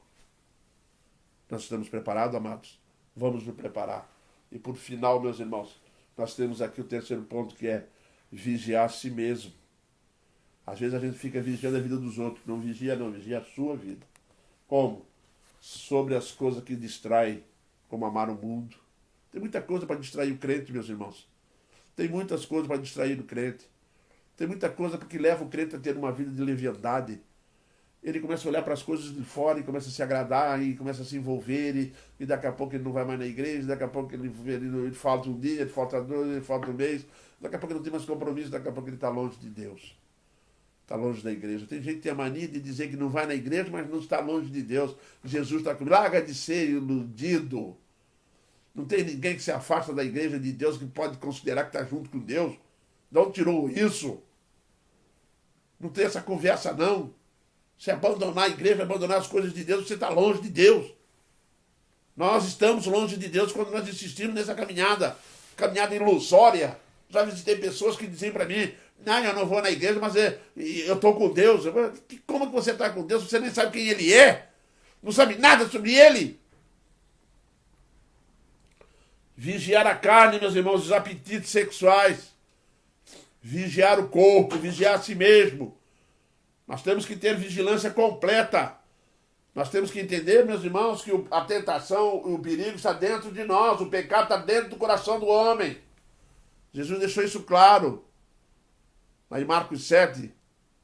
Nós estamos preparados, amados? Vamos nos preparar. E por final, meus irmãos, nós temos aqui o terceiro ponto, que é vigiar a si mesmo. Às vezes a gente fica vigiando a vida dos outros. Não, vigia a sua vida. Como? Sobre as coisas que distraem, como amar o mundo. Tem muita coisa para distrair o crente, meus irmãos. Tem muitas coisas para distrair o crente. Tem muita coisa que leva o crente a ter uma vida de leviandade. Ele começa a olhar para as coisas de fora e começa a se agradar e começa a se envolver e daqui a pouco ele não vai mais na igreja, daqui a pouco ele falta um dia, ele falta 2, ele falta um mês, daqui a pouco ele não tem mais compromisso, daqui a pouco ele está longe de Deus. Está longe da igreja. Tem gente que tem a mania de dizer que não vai na igreja, mas não está longe de Deus. Jesus está comigo. Larga de ser iludido. Não tem ninguém que se afasta da igreja de Deus que pode considerar que está junto com Deus. Não tirou isso. Não tem essa conversa, não. Se abandonar a igreja, abandonar as coisas de Deus, você está longe de Deus. Nós estamos longe de Deus quando nós insistimos nessa caminhada. caminhada ilusória. Já visitei pessoas que diziam para mim, não, eu não vou na igreja, mas eu estou com Deus. Como que você está com Deus? Você nem sabe quem Ele é. Não sabe nada sobre Ele. Vigiar a carne, meus irmãos, os apetites sexuais. Vigiar o corpo, vigiar a si mesmo. Nós temos que ter vigilância completa. Nós temos que entender, meus irmãos, que a tentação, o perigo está dentro de nós. O pecado está dentro do coração do homem. Jesus deixou isso claro. Lá em Marcos 7,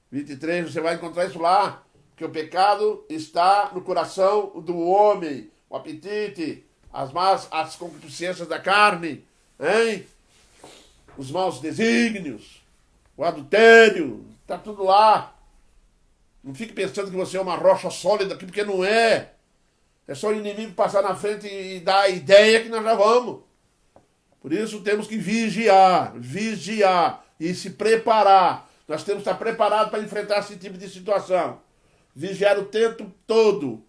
23, você vai encontrar isso lá. Que o pecado está no coração do homem. O apetite, as concupiscências da carne, hein? Os maus desígnios, o adultério, está tudo lá. Não fique pensando que você é uma rocha sólida aqui, porque não é. É só o inimigo passar na frente e dar a ideia que nós já vamos. Por isso temos que vigiar e se preparar. Nós temos que estar preparados para enfrentar esse tipo de situação. Vigiar o tempo todo,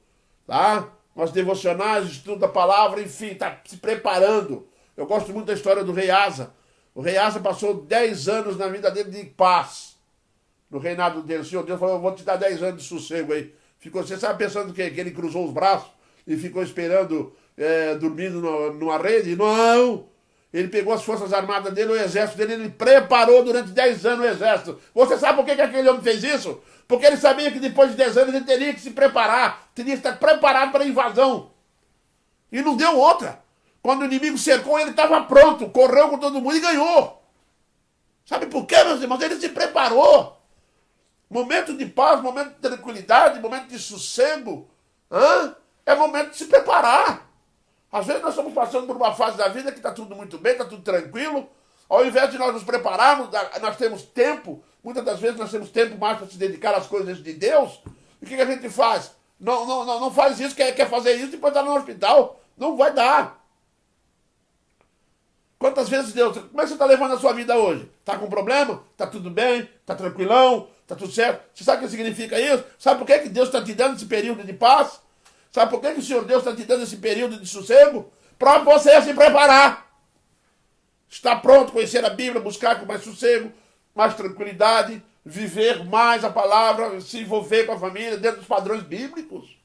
tá? Nos devocionais, estudo da palavra, enfim, está se preparando. Eu gosto muito da história do rei Asa. O rei Asa passou 10 anos na vida dele de paz. No reinado dele. O Senhor Deus falou, eu vou te dar 10 anos de sossego aí. Você sabe pensando o quê? Que ele cruzou os braços e ficou esperando, dormindo numa rede? Não! Ele pegou as forças armadas dele, o exército dele, ele preparou durante 10 anos o exército. Você sabe por que aquele homem fez isso? Porque ele sabia que depois de 10 anos ele teria que se preparar, teria que estar preparado para a invasão. E não deu outra. Quando o inimigo cercou, ele estava pronto, correu com todo mundo e ganhou. Sabe por quê, meus irmãos? Ele se preparou. Momento de paz, momento de tranquilidade, momento de sossego, é momento de se preparar. Às vezes nós estamos passando por uma fase da vida que está tudo muito bem, está tudo tranquilo. Ao invés de nós nos prepararmos, nós temos tempo. Muitas das vezes nós temos tempo mais para se dedicar às coisas de Deus. E o que a gente faz? Não faz isso, quer fazer isso e depois está no hospital. Não vai dar. Quantas vezes Deus... Como é que você está levando a sua vida hoje? Está com problema? Está tudo bem? Está tranquilão? Está tudo certo? Você sabe o que significa isso? Sabe por que Deus está te dando esse período de paz? Sabe por que o Senhor Deus está te dando esse período de sossego? Para você se preparar. Estar pronto, conhecer a Bíblia, buscar com mais sossego, mais tranquilidade, viver mais a palavra, se envolver com a família dentro dos padrões bíblicos.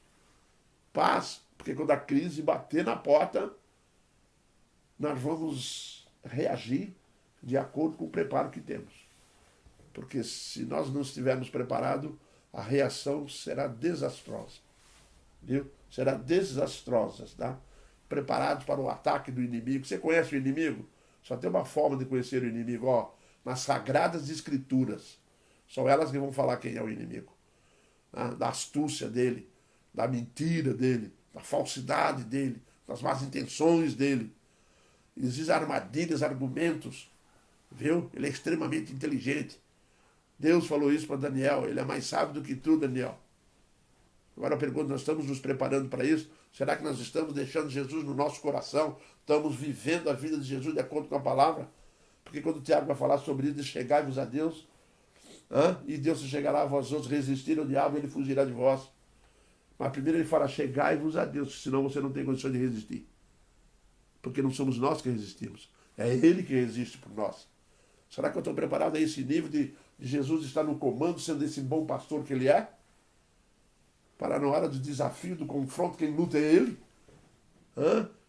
Paz, porque quando a crise bater na porta, nós vamos reagir de acordo com o preparo que temos. Porque se nós não estivermos preparados, a reação será desastrosa. Viu? Será desastrosa, tá? Preparados para o ataque do inimigo. Você conhece o inimigo? Só tem uma forma de conhecer o inimigo, nas Sagradas Escrituras. São elas que vão falar quem é o inimigo. Da astúcia dele, da mentira dele, da falsidade dele, das más intenções dele. Existem armadilhas, argumentos, viu? Ele é extremamente inteligente. Deus falou isso para Daniel, ele é mais sábio do que tu, Daniel. Agora eu pergunto, nós estamos nos preparando para isso? Será que nós estamos deixando Jesus no nosso coração? Estamos vivendo a vida de Jesus de acordo com a palavra? Porque quando o Tiago vai falar sobre isso, chegai-vos a Deus, e Deus se chegará a vós outros, resistir ao diabo, ele fugirá de vós. Mas primeiro ele fala, chegai-vos a Deus, senão você não tem condições de resistir. Porque não somos nós que resistimos, é Ele que resiste por nós. Será que eu estou preparado a esse nível de Jesus estar no comando, sendo esse bom pastor que Ele é? Para na hora do desafio, do confronto, quem luta é Ele?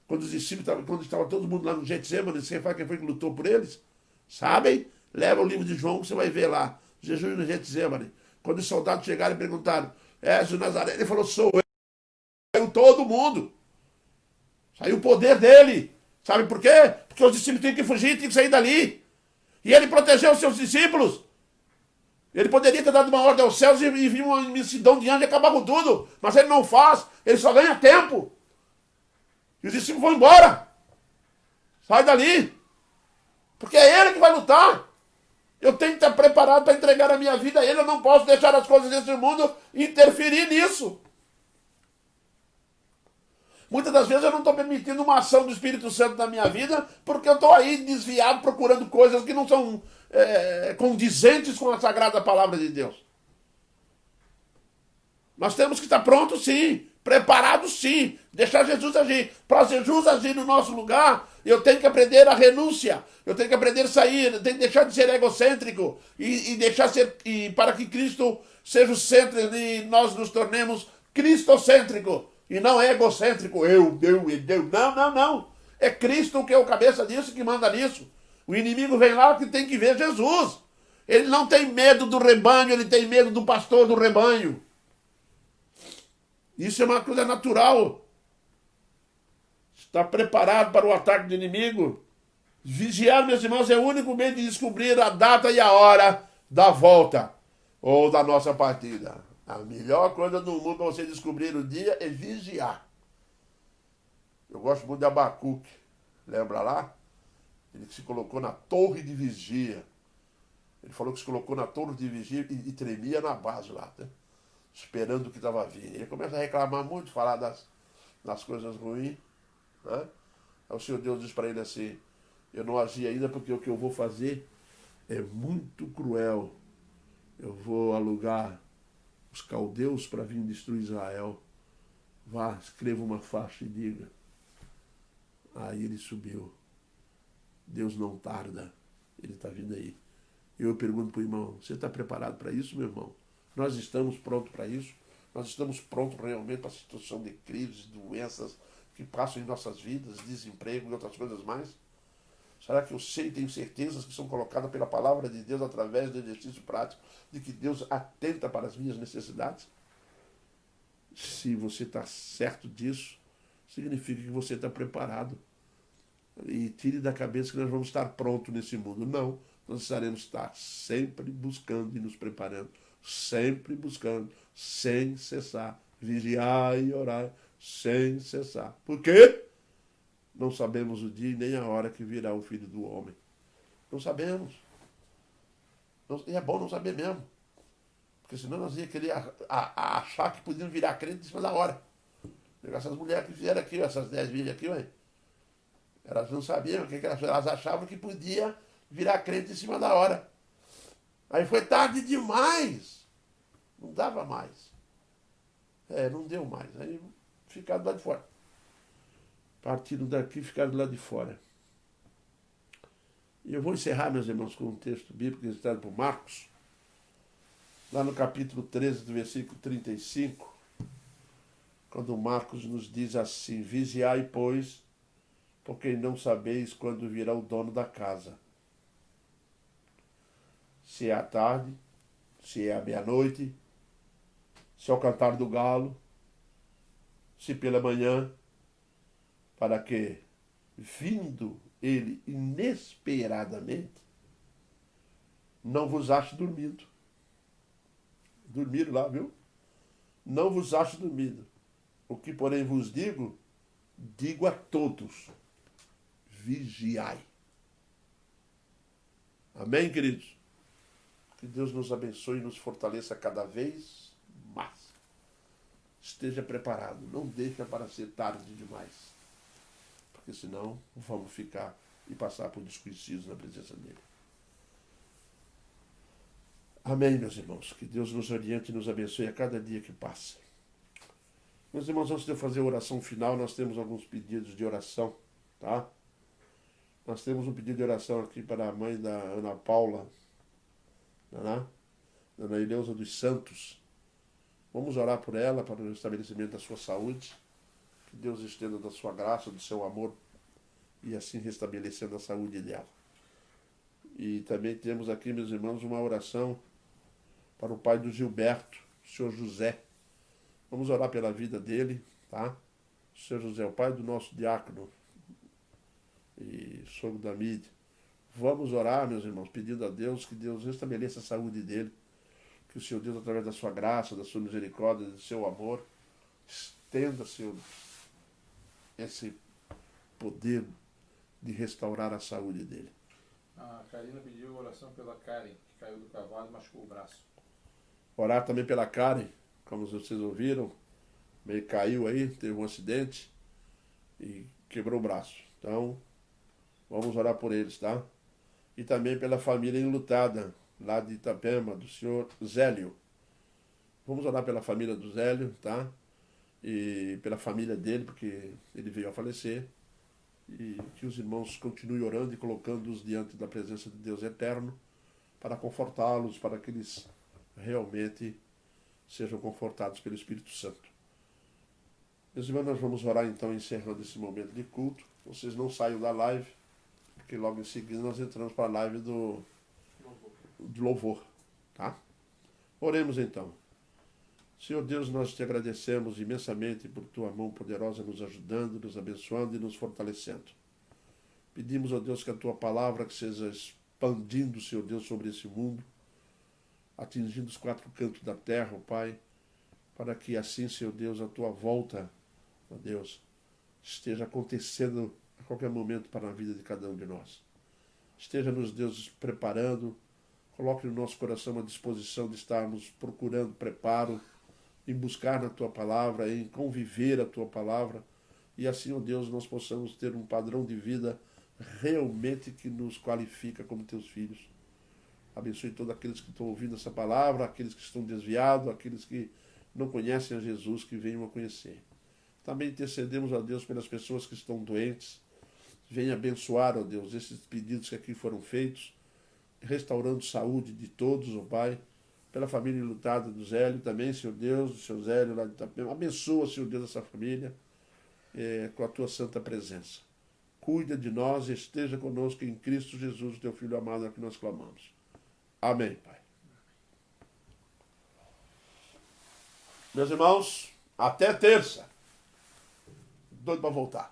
Quando os discípulos, quando estava todo mundo lá no Getsemane, você sabe quem foi que lutou por eles? Sabem? Leva o livro de João que você vai ver lá. Jesus no Getsemane. Quando os soldados chegaram e perguntaram, és o Nazaré? Ele falou, sou eu. Saiu todo mundo. Saiu o poder dele. Sabe por quê? Porque os discípulos tinham que fugir, tinham que sair dali. E ele protegeu os seus discípulos. Ele poderia ter dado uma ordem aos céus e vir uma imensidão de anjos e acabar com tudo. Mas ele não faz. Ele só ganha tempo. E os discípulos vão embora. Sai dali. Porque é ele que vai lutar. Eu tenho que estar preparado para entregar a minha vida a ele. Eu não posso deixar as coisas desse mundo interferir nisso. Muitas das vezes eu não estou permitindo uma ação do Espírito Santo na minha vida porque eu estou aí desviado procurando coisas que não são condizentes com a sagrada palavra de Deus. Nós temos que estar prontos, sim, Preparado sim, deixar Jesus agir. Para Jesus agir no nosso lugar, eu tenho que aprender a renúncia, eu tenho que aprender a sair, eu tenho que deixar de ser egocêntrico e deixar ser, e para que Cristo seja o centro e nós nos tornemos cristocêntrico e não egocêntrico. Eu. Não. É Cristo que é o cabeça disso, que manda nisso. O inimigo vem lá que tem que ver Jesus. Ele não tem medo do rebanho, ele tem medo do pastor do rebanho. Isso é uma coisa natural. Está preparado para o ataque do inimigo? Vigiar, meus irmãos, é o único meio de descobrir a data e a hora da volta ou da nossa partida. A melhor coisa do mundo para você descobrir o dia é vigiar. Eu gosto muito de Abacuque. Lembra lá? Ele que se colocou na torre de vigia. Ele falou que se colocou na torre de vigia e tremia na base lá, né? Esperando o que estava vindo. Ele começa a reclamar muito, falar das coisas ruins. Né? Aí o Senhor Deus diz para ele assim: eu não agi ainda porque o que eu vou fazer é muito cruel. Eu vou alugar os caldeus para vir destruir Israel. Vá, escreva uma faixa e diga. Aí ele subiu. Deus não tarda. Ele está vindo aí. Eu pergunto para o irmão: você está preparado para isso, meu irmão? Nós estamos prontos para isso? Nós estamos prontos realmente para a situação de crises, doenças que passam em nossas vidas, desemprego e outras coisas mais? Será que eu sei e tenho certezas que são colocadas pela palavra de Deus através do exercício prático de que Deus atenta para as minhas necessidades? Se você está certo disso, significa que você está preparado. E tire da cabeça que nós vamos estar prontos nesse mundo. Não, nós estaremos estar sempre buscando e nos preparando. Sempre buscando, sem cessar. Vigiar e orar, sem cessar. Por quê? Não sabemos o dia e nem a hora que virá o Filho do Homem. Não sabemos. E é bom não saber mesmo. Porque senão nós íamos querer achar que podiam virar crente em cima da hora. Essas mulheres que vieram aqui, essas 10 vídeos aqui, ué, elas não sabiam o que elas achavam que podia virar crente em cima da hora. Aí foi tarde demais. Não dava mais. Não deu mais. Aí ficaram do lado de fora. Partiram daqui, ficaram do lado de fora. E eu vou encerrar, meus irmãos, com um texto bíblico registrado por Marcos, lá no capítulo 13, do versículo 35, quando Marcos nos diz assim: vigiai, pois, porque não sabeis quando virá o dono da casa. Se é à tarde, se é à meia-noite, se é ao cantar do galo, se pela manhã, para que, vindo ele inesperadamente, não vos ache dormindo. Dormiram lá, viu? Não vos ache dormindo. O que, porém, vos digo, digo a todos: vigiai. Amém, queridos? Que Deus nos abençoe e nos fortaleça cada vez mais. Esteja preparado. Não deixa para ser tarde demais. Porque senão vamos ficar e passar por desconhecidos na presença dele. Amém, meus irmãos. Que Deus nos oriente e nos abençoe a cada dia que passa. Meus irmãos, antes de eu fazer a oração final, nós temos alguns pedidos de oração, tá? Nós temos um pedido de oração aqui para a mãe da Ana Paula, Dona Ileusa dos Santos. Vamos orar por ela, para o restabelecimento da sua saúde. Que Deus estenda da sua graça, do seu amor, e assim restabelecendo a saúde dela. E também temos aqui, meus irmãos, uma oração para o pai do Gilberto, o senhor José. Vamos orar pela vida dele, tá? O senhor José, o pai do nosso diácono e sogro da mídia. Vamos orar, meus irmãos, pedindo a Deus que Deus restabeleça a saúde dele, que o Senhor Deus, através da sua graça, da sua misericórdia, do seu amor, estenda, Senhor, esse poder de restaurar a saúde dele. A Karina pediu oração pela Karen, que caiu do cavalo e machucou o braço. Orar também pela Karen, como vocês ouviram, meio caiu aí, teve um acidente e quebrou o braço. Então, vamos orar por eles, tá? E também pela família enlutada, lá de Itapema, do senhor Zélio. Vamos orar pela família do Zélio, tá? e pela família dele, porque ele veio a falecer, e que os irmãos continuem orando e colocando-os diante da presença de Deus eterno para confortá-los, para que eles realmente sejam confortados pelo Espírito Santo. Meus irmãos, nós vamos orar então, encerrando esse momento de culto. Vocês não saiam da live, porque logo em seguida nós entramos para a live do louvor, tá? Oremos então. Senhor Deus, nós te agradecemos imensamente por tua mão poderosa nos ajudando, nos abençoando e nos fortalecendo. Pedimos, ó Deus, que a tua palavra que seja expandindo, Senhor Deus, sobre esse mundo, atingindo os quatro cantos da terra, ó Pai, para que assim, Senhor Deus, a tua volta, ó Deus, esteja acontecendo a qualquer momento para a vida de cada um de nós. Esteja-nos, Deus, preparando, coloque no nosso coração a disposição de estarmos procurando preparo, em buscar na tua palavra, em conviver a tua palavra, e assim, ó Deus, nós possamos ter um padrão de vida realmente que nos qualifica como teus filhos. Abençoe todos aqueles que estão ouvindo essa palavra, aqueles que estão desviados, aqueles que não conhecem a Jesus, que venham a conhecer. Também intercedemos, ó Deus, pelas pessoas que estão doentes. Venha abençoar, ó Deus, esses pedidos que aqui foram feitos, restaurando saúde de todos, ó Pai, pela família enlutada do Zélio também, Senhor Deus, do seu Zélio lá de Itapema. Abençoa, Senhor Deus, essa família com a tua santa presença. Cuida de nós e esteja conosco em Cristo Jesus, teu Filho amado, é o que nós clamamos. Amém, Pai. Meus irmãos, até terça. Doido para voltar.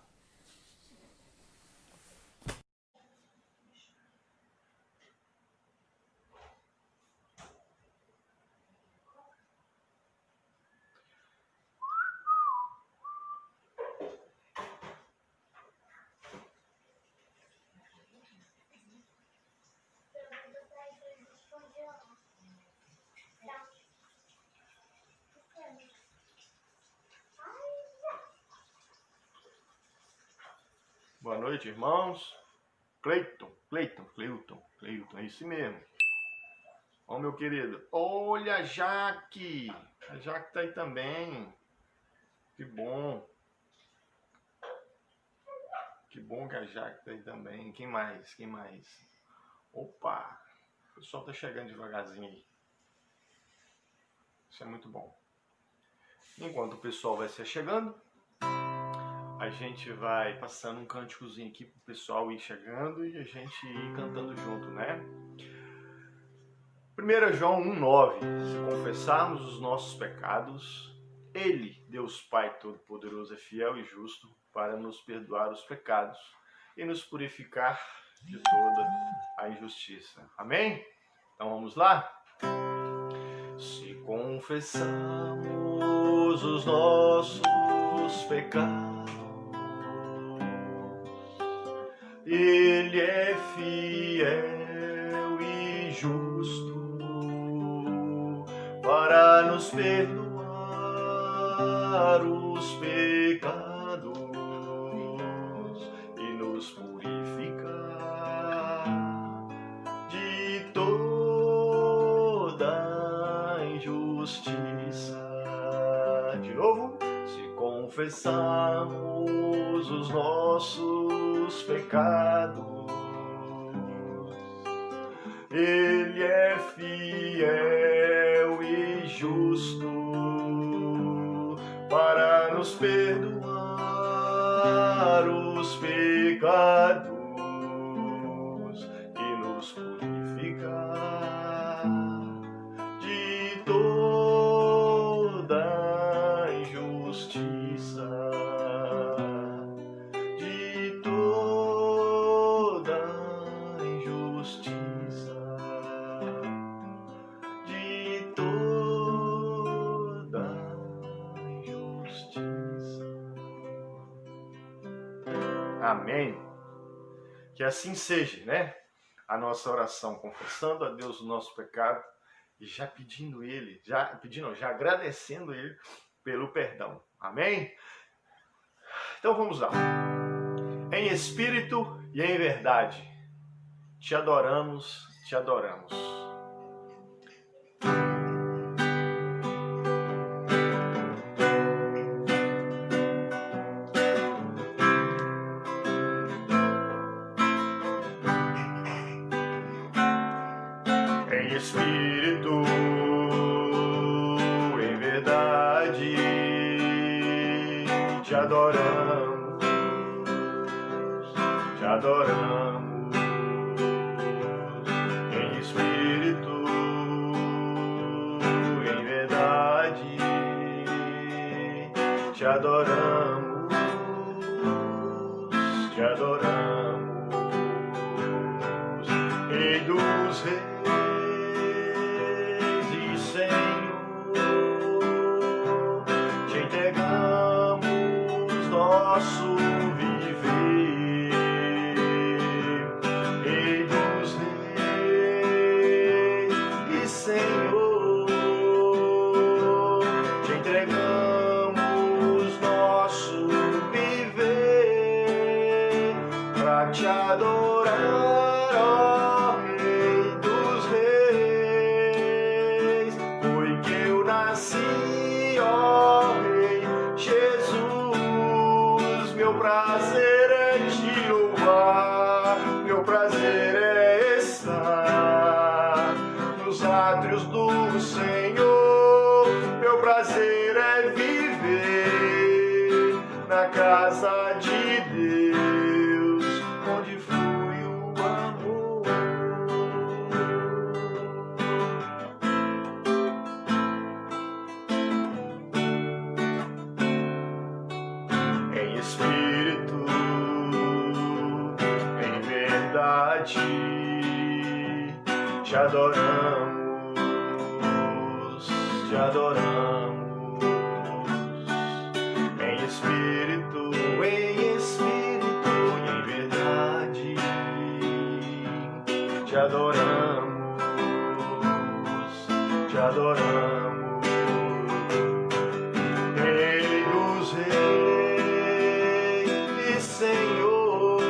Boa noite, irmãos. Cleiton, é isso mesmo. Ó, meu querido. Olha a Jaque. A Jaque tá aí também. Que bom. Que bom que a Jaque tá aí também. Quem mais? Opa. O pessoal tá chegando devagarzinho aí. Isso é muito bom. Enquanto o pessoal vai se chegando, a gente vai passando um cânticozinho aqui pro pessoal ir chegando e a gente ir cantando junto, né? 1 João 1,9. Se confessarmos os nossos pecados, Ele, Deus Pai Todo-Poderoso, é fiel e justo para nos perdoar os pecados e nos purificar de toda a injustiça. Amém? Então vamos lá? Se confessarmos os nossos pecados, Ele é fiel e justo para nos perdoar os pecados e nos purificar de toda injustiça. De novo, se confessarmos os nossos pecados, Ele é fiel e justo para nos perdoar os pecados e nos purificar de toda injustiça. Amém. Que assim seja, né? A nossa oração, confessando a Deus o nosso pecado e já já agradecendo Ele pelo perdão. Amém? Então vamos lá. Em espírito e em verdade, te adoramos, te adoramos. em espírito, em verdade, te adoramos, te adoramos, em espírito, em verdade, te adoramos, te adoramos, Rei dos reis e Senhor, te entregamos nosso viver, Rei dos reis e Senhor, te entregamos nosso viver pra te adorar, ó Rei dos reis. Foi que eu nasci, ó Rei Jesus. Meu prazer é te louvar, meu prazer é estar nos átrios do Senhor. Meu prazer é viver na casa de Deus, onde flui o amor. Em espírito, em verdade, te adoramos, te adoramos. Em espírito, e em verdade, te adoramos, te adoramos. Rei dos reis e Senhor,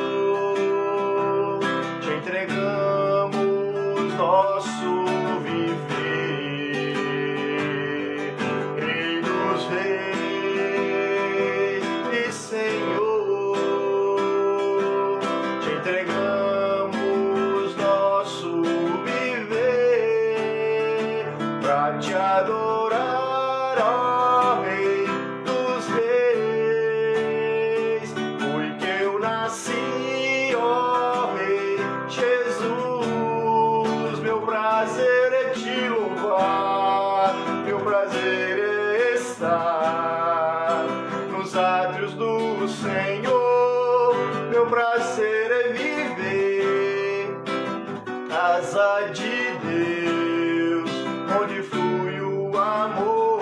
te entregamos nosso viver, Rei dos reis e Senhor, te entregamos nosso viver pra te adorar, ó Rei dos reis. Foi que eu nasci, ó Rei Jesus. Meu prazer é te louvar, meu prazer é estar nos átrios do Senhor. Meu prazer é viver casa de Deus, onde flui o amor.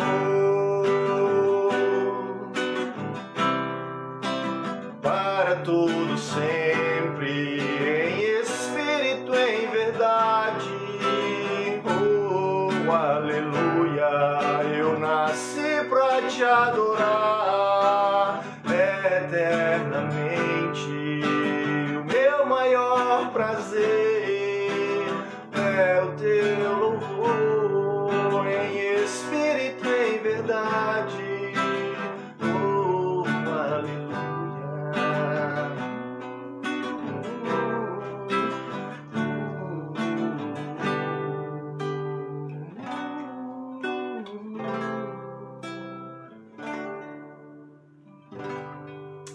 Para todo sempre, em espírito, em verdade. Oh, aleluia, eu nasci pra te adorar eternamente. O meu maior prazer é o teu louvor, em espírito, em verdade. Oh, aleluia.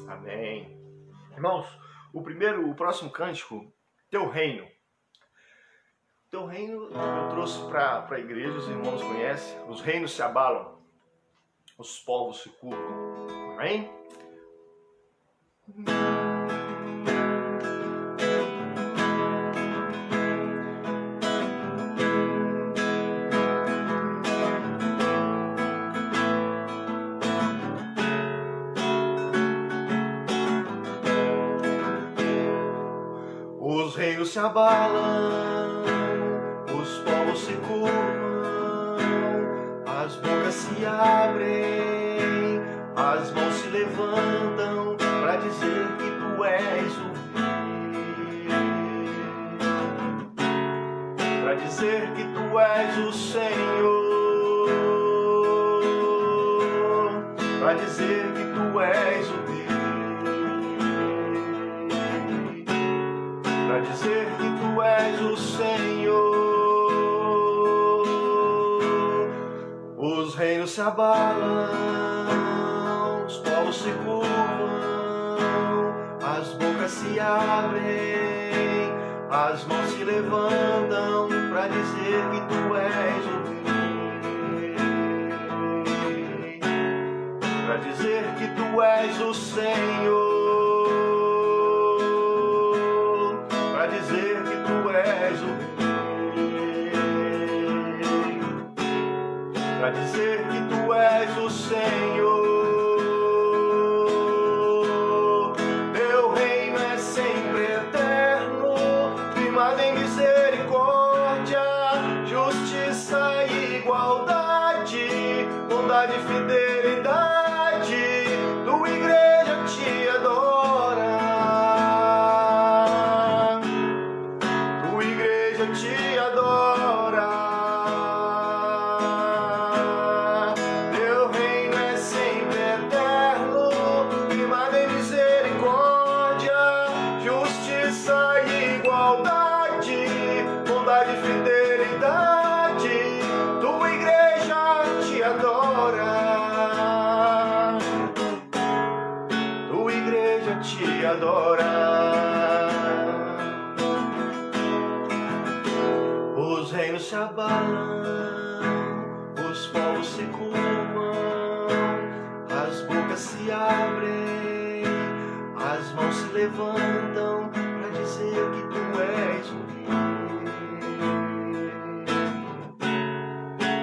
Amém. Irmãos, o próximo cântico, Teu Reino. Teu reino eu trouxe para a igreja, os irmãos conhecem. Os reinos se abalam, os povos se curvam. Amém? Os reinos se abalam, os povos se curvam, as bocas se abrem, as mãos se levantam para dizer que tu és o Rei, para dizer que tu és o Senhor, para dizer que tu és o Rei, para dizer que tu és o Senhor. reinos se abalam, os povos se curvam, as bocas se abrem, as mãos se levantam para dizer que tu és o Rei, para dizer que tu és o Senhor, para dizer que tu és o Rei, para dizer que tu és o Senhor. Teu reino é sempre eterno, firmado em misericórdia, justiça e igualdade, bondade e fidelidade. Tua igreja te adora, tua igreja te adora. Teu reino é sempre eterno, firmado em misericórdia, justiça e igualdade, bondade e fidelidade. Tua igreja te adora, tua igreja te adora. Os reinos se abalam, os povos se curvam, as bocas se abrem, as mãos se levantam para dizer que tu és o Rei,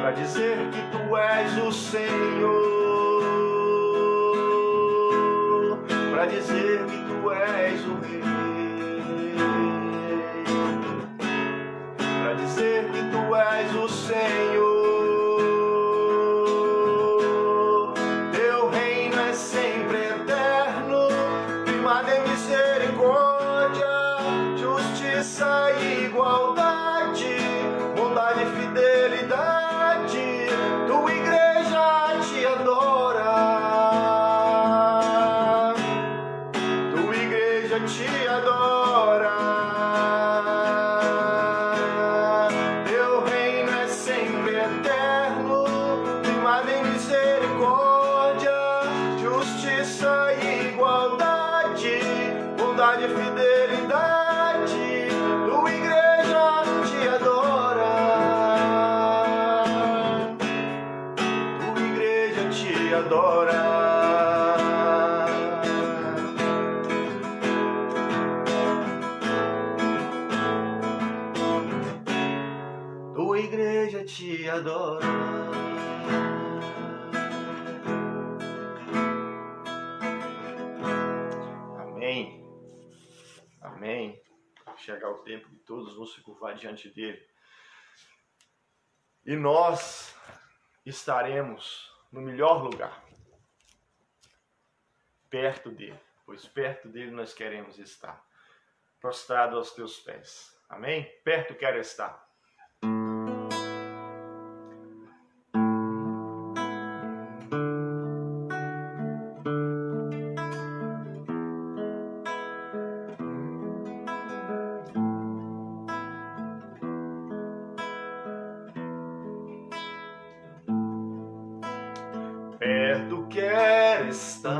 para dizer que tu és o Senhor, para dizer que tu és o Rei, para dizer que tu és o Senhor. Teu reino é sempre eterno, firmado em misericórdia, justiça e igualdade, bondade e fidelidade. Tua igreja te adora, tua igreja te adora. Teu reino é sempre eterno, firmado em misericórdia, justiça e igualdade, bondade e fidelidade. Tua igreja te adora, tua igreja te adora. Tua igreja te adora. Amém. Amém. Chegar o tempo de todos vão se curvar diante dele. E nós estaremos no melhor lugar, perto dele, pois perto dele nós queremos estar, prostrado aos teus pés. Amém? Perto quero estar. Perto quero estar,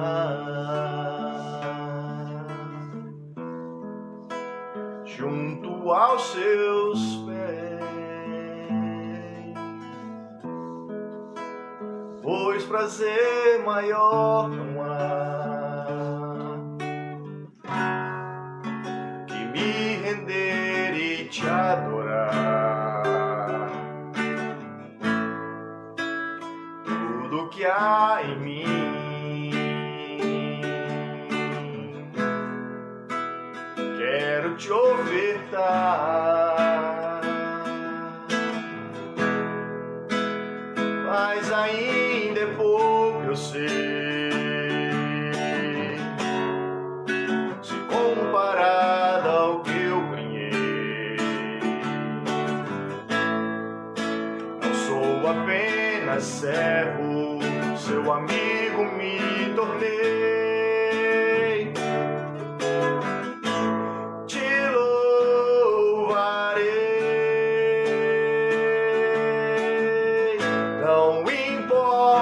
junto aos seus pés, pois prazer maior não há que me render e te adorar. Tudo que há em mim quero te ofertar, mas ainda é pouco, eu sei, se comparado ao que eu ganhei. Não sou apenas servo, seu amigo me tornei. Te louvarei, não importa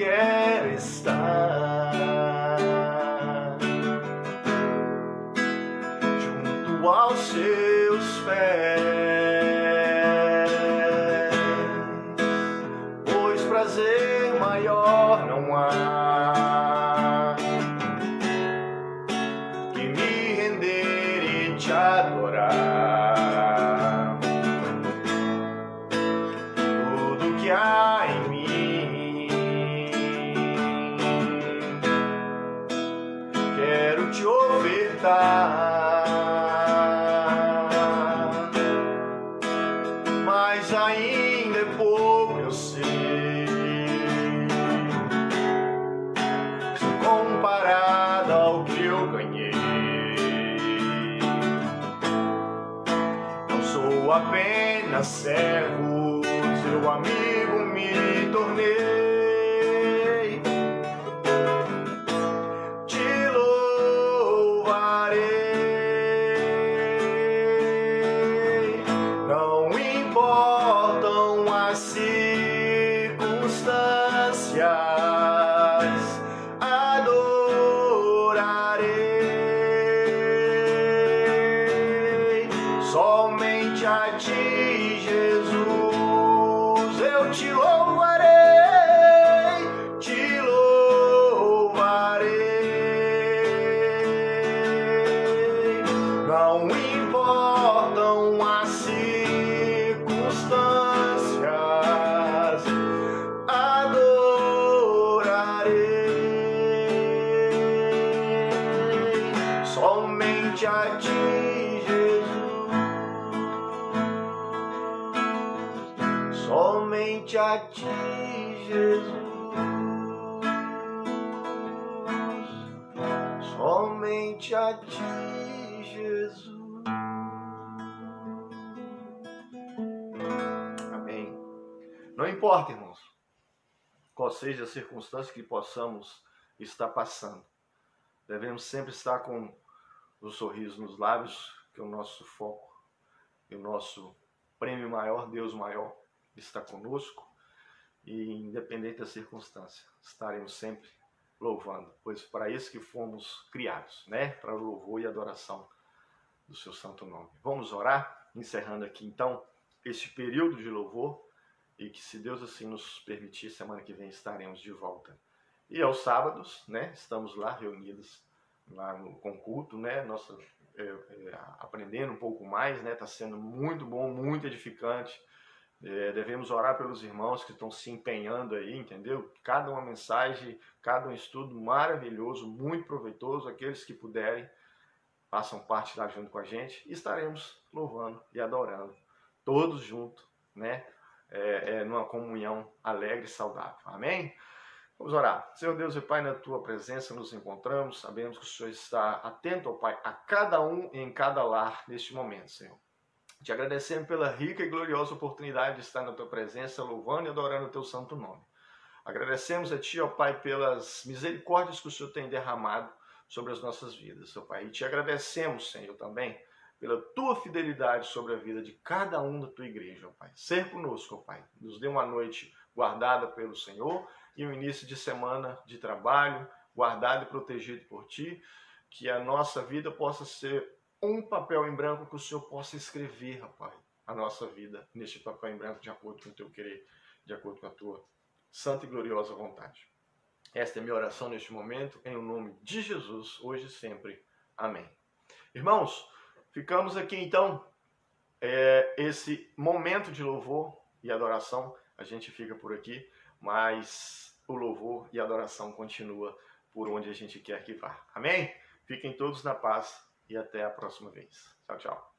quero estar junto aos seus pés, pois prazer maior não há que me render e te adorar. Tudo que há em mim quero te ofertar, mas ainda é pouco, eu sei, se comparado ao que eu ganhei. Não sou apenas servo, seu amigo me tornei. Te louvarei, não importam as circunstâncias, adorarei somente a ti, Jesus. Eu te louvarei, te louvarei. Não importam as circunstâncias, adorarei somente a ti, Jesus. Somente a ti, Jesus. Somente a ti, Jesus. Amém. Não importa, irmãos, qual seja a circunstância que possamos estar passando, devemos sempre estar com o sorriso nos lábios, que é o nosso foco, e o nosso prêmio maior, Deus maior, está conosco, e independente da circunstância, estaremos sempre louvando, pois para isso que fomos criados, né? Para o louvor e adoração do seu santo nome. Vamos orar, encerrando aqui então este período de louvor, e que, se Deus assim nos permitir, semana que vem estaremos de volta. E aos sábados, né? Estamos lá reunidos lá com culto, né? Nossa, aprendendo um pouco mais, né? Está sendo muito bom, muito edificante. Devemos orar pelos irmãos que estão se empenhando aí, entendeu? Cada uma mensagem, cada um estudo maravilhoso, muito proveitoso. Aqueles que puderem, façam parte lá junto com a gente e estaremos louvando e adorando, todos juntos, né? Numa comunhão alegre e saudável. Amém? Vamos orar. Senhor Deus e Pai, na Tua presença nos encontramos. Sabemos que o Senhor está atento, ó Pai, a cada um e em cada lar neste momento, Senhor. Te agradecemos pela rica e gloriosa oportunidade de estar na Tua presença, louvando e adorando o Teu santo nome. Agradecemos a Ti, ó Pai, pelas misericórdias que o Senhor tem derramado sobre as nossas vidas, ó Pai. E te agradecemos, Senhor, também pela Tua fidelidade sobre a vida de cada um da Tua igreja, ó Pai. Ser conosco, ó Pai. Nos dê uma noite guardada pelo Senhor e um início de semana de trabalho, guardado e protegido por Ti, que a nossa vida possa ser um papel em branco, que o Senhor possa escrever, Pai, a nossa vida neste papel em branco, de acordo com o Teu querer, de acordo com a Tua santa e gloriosa vontade. Esta é minha oração neste momento, em nome de Jesus, hoje e sempre. Amém. Irmãos, ficamos aqui então, esse momento de louvor e adoração, a gente fica por aqui, mas o louvor e a adoração continua por onde a gente quer que vá. Amém? Fiquem todos na paz e até a próxima vez. Tchau, tchau.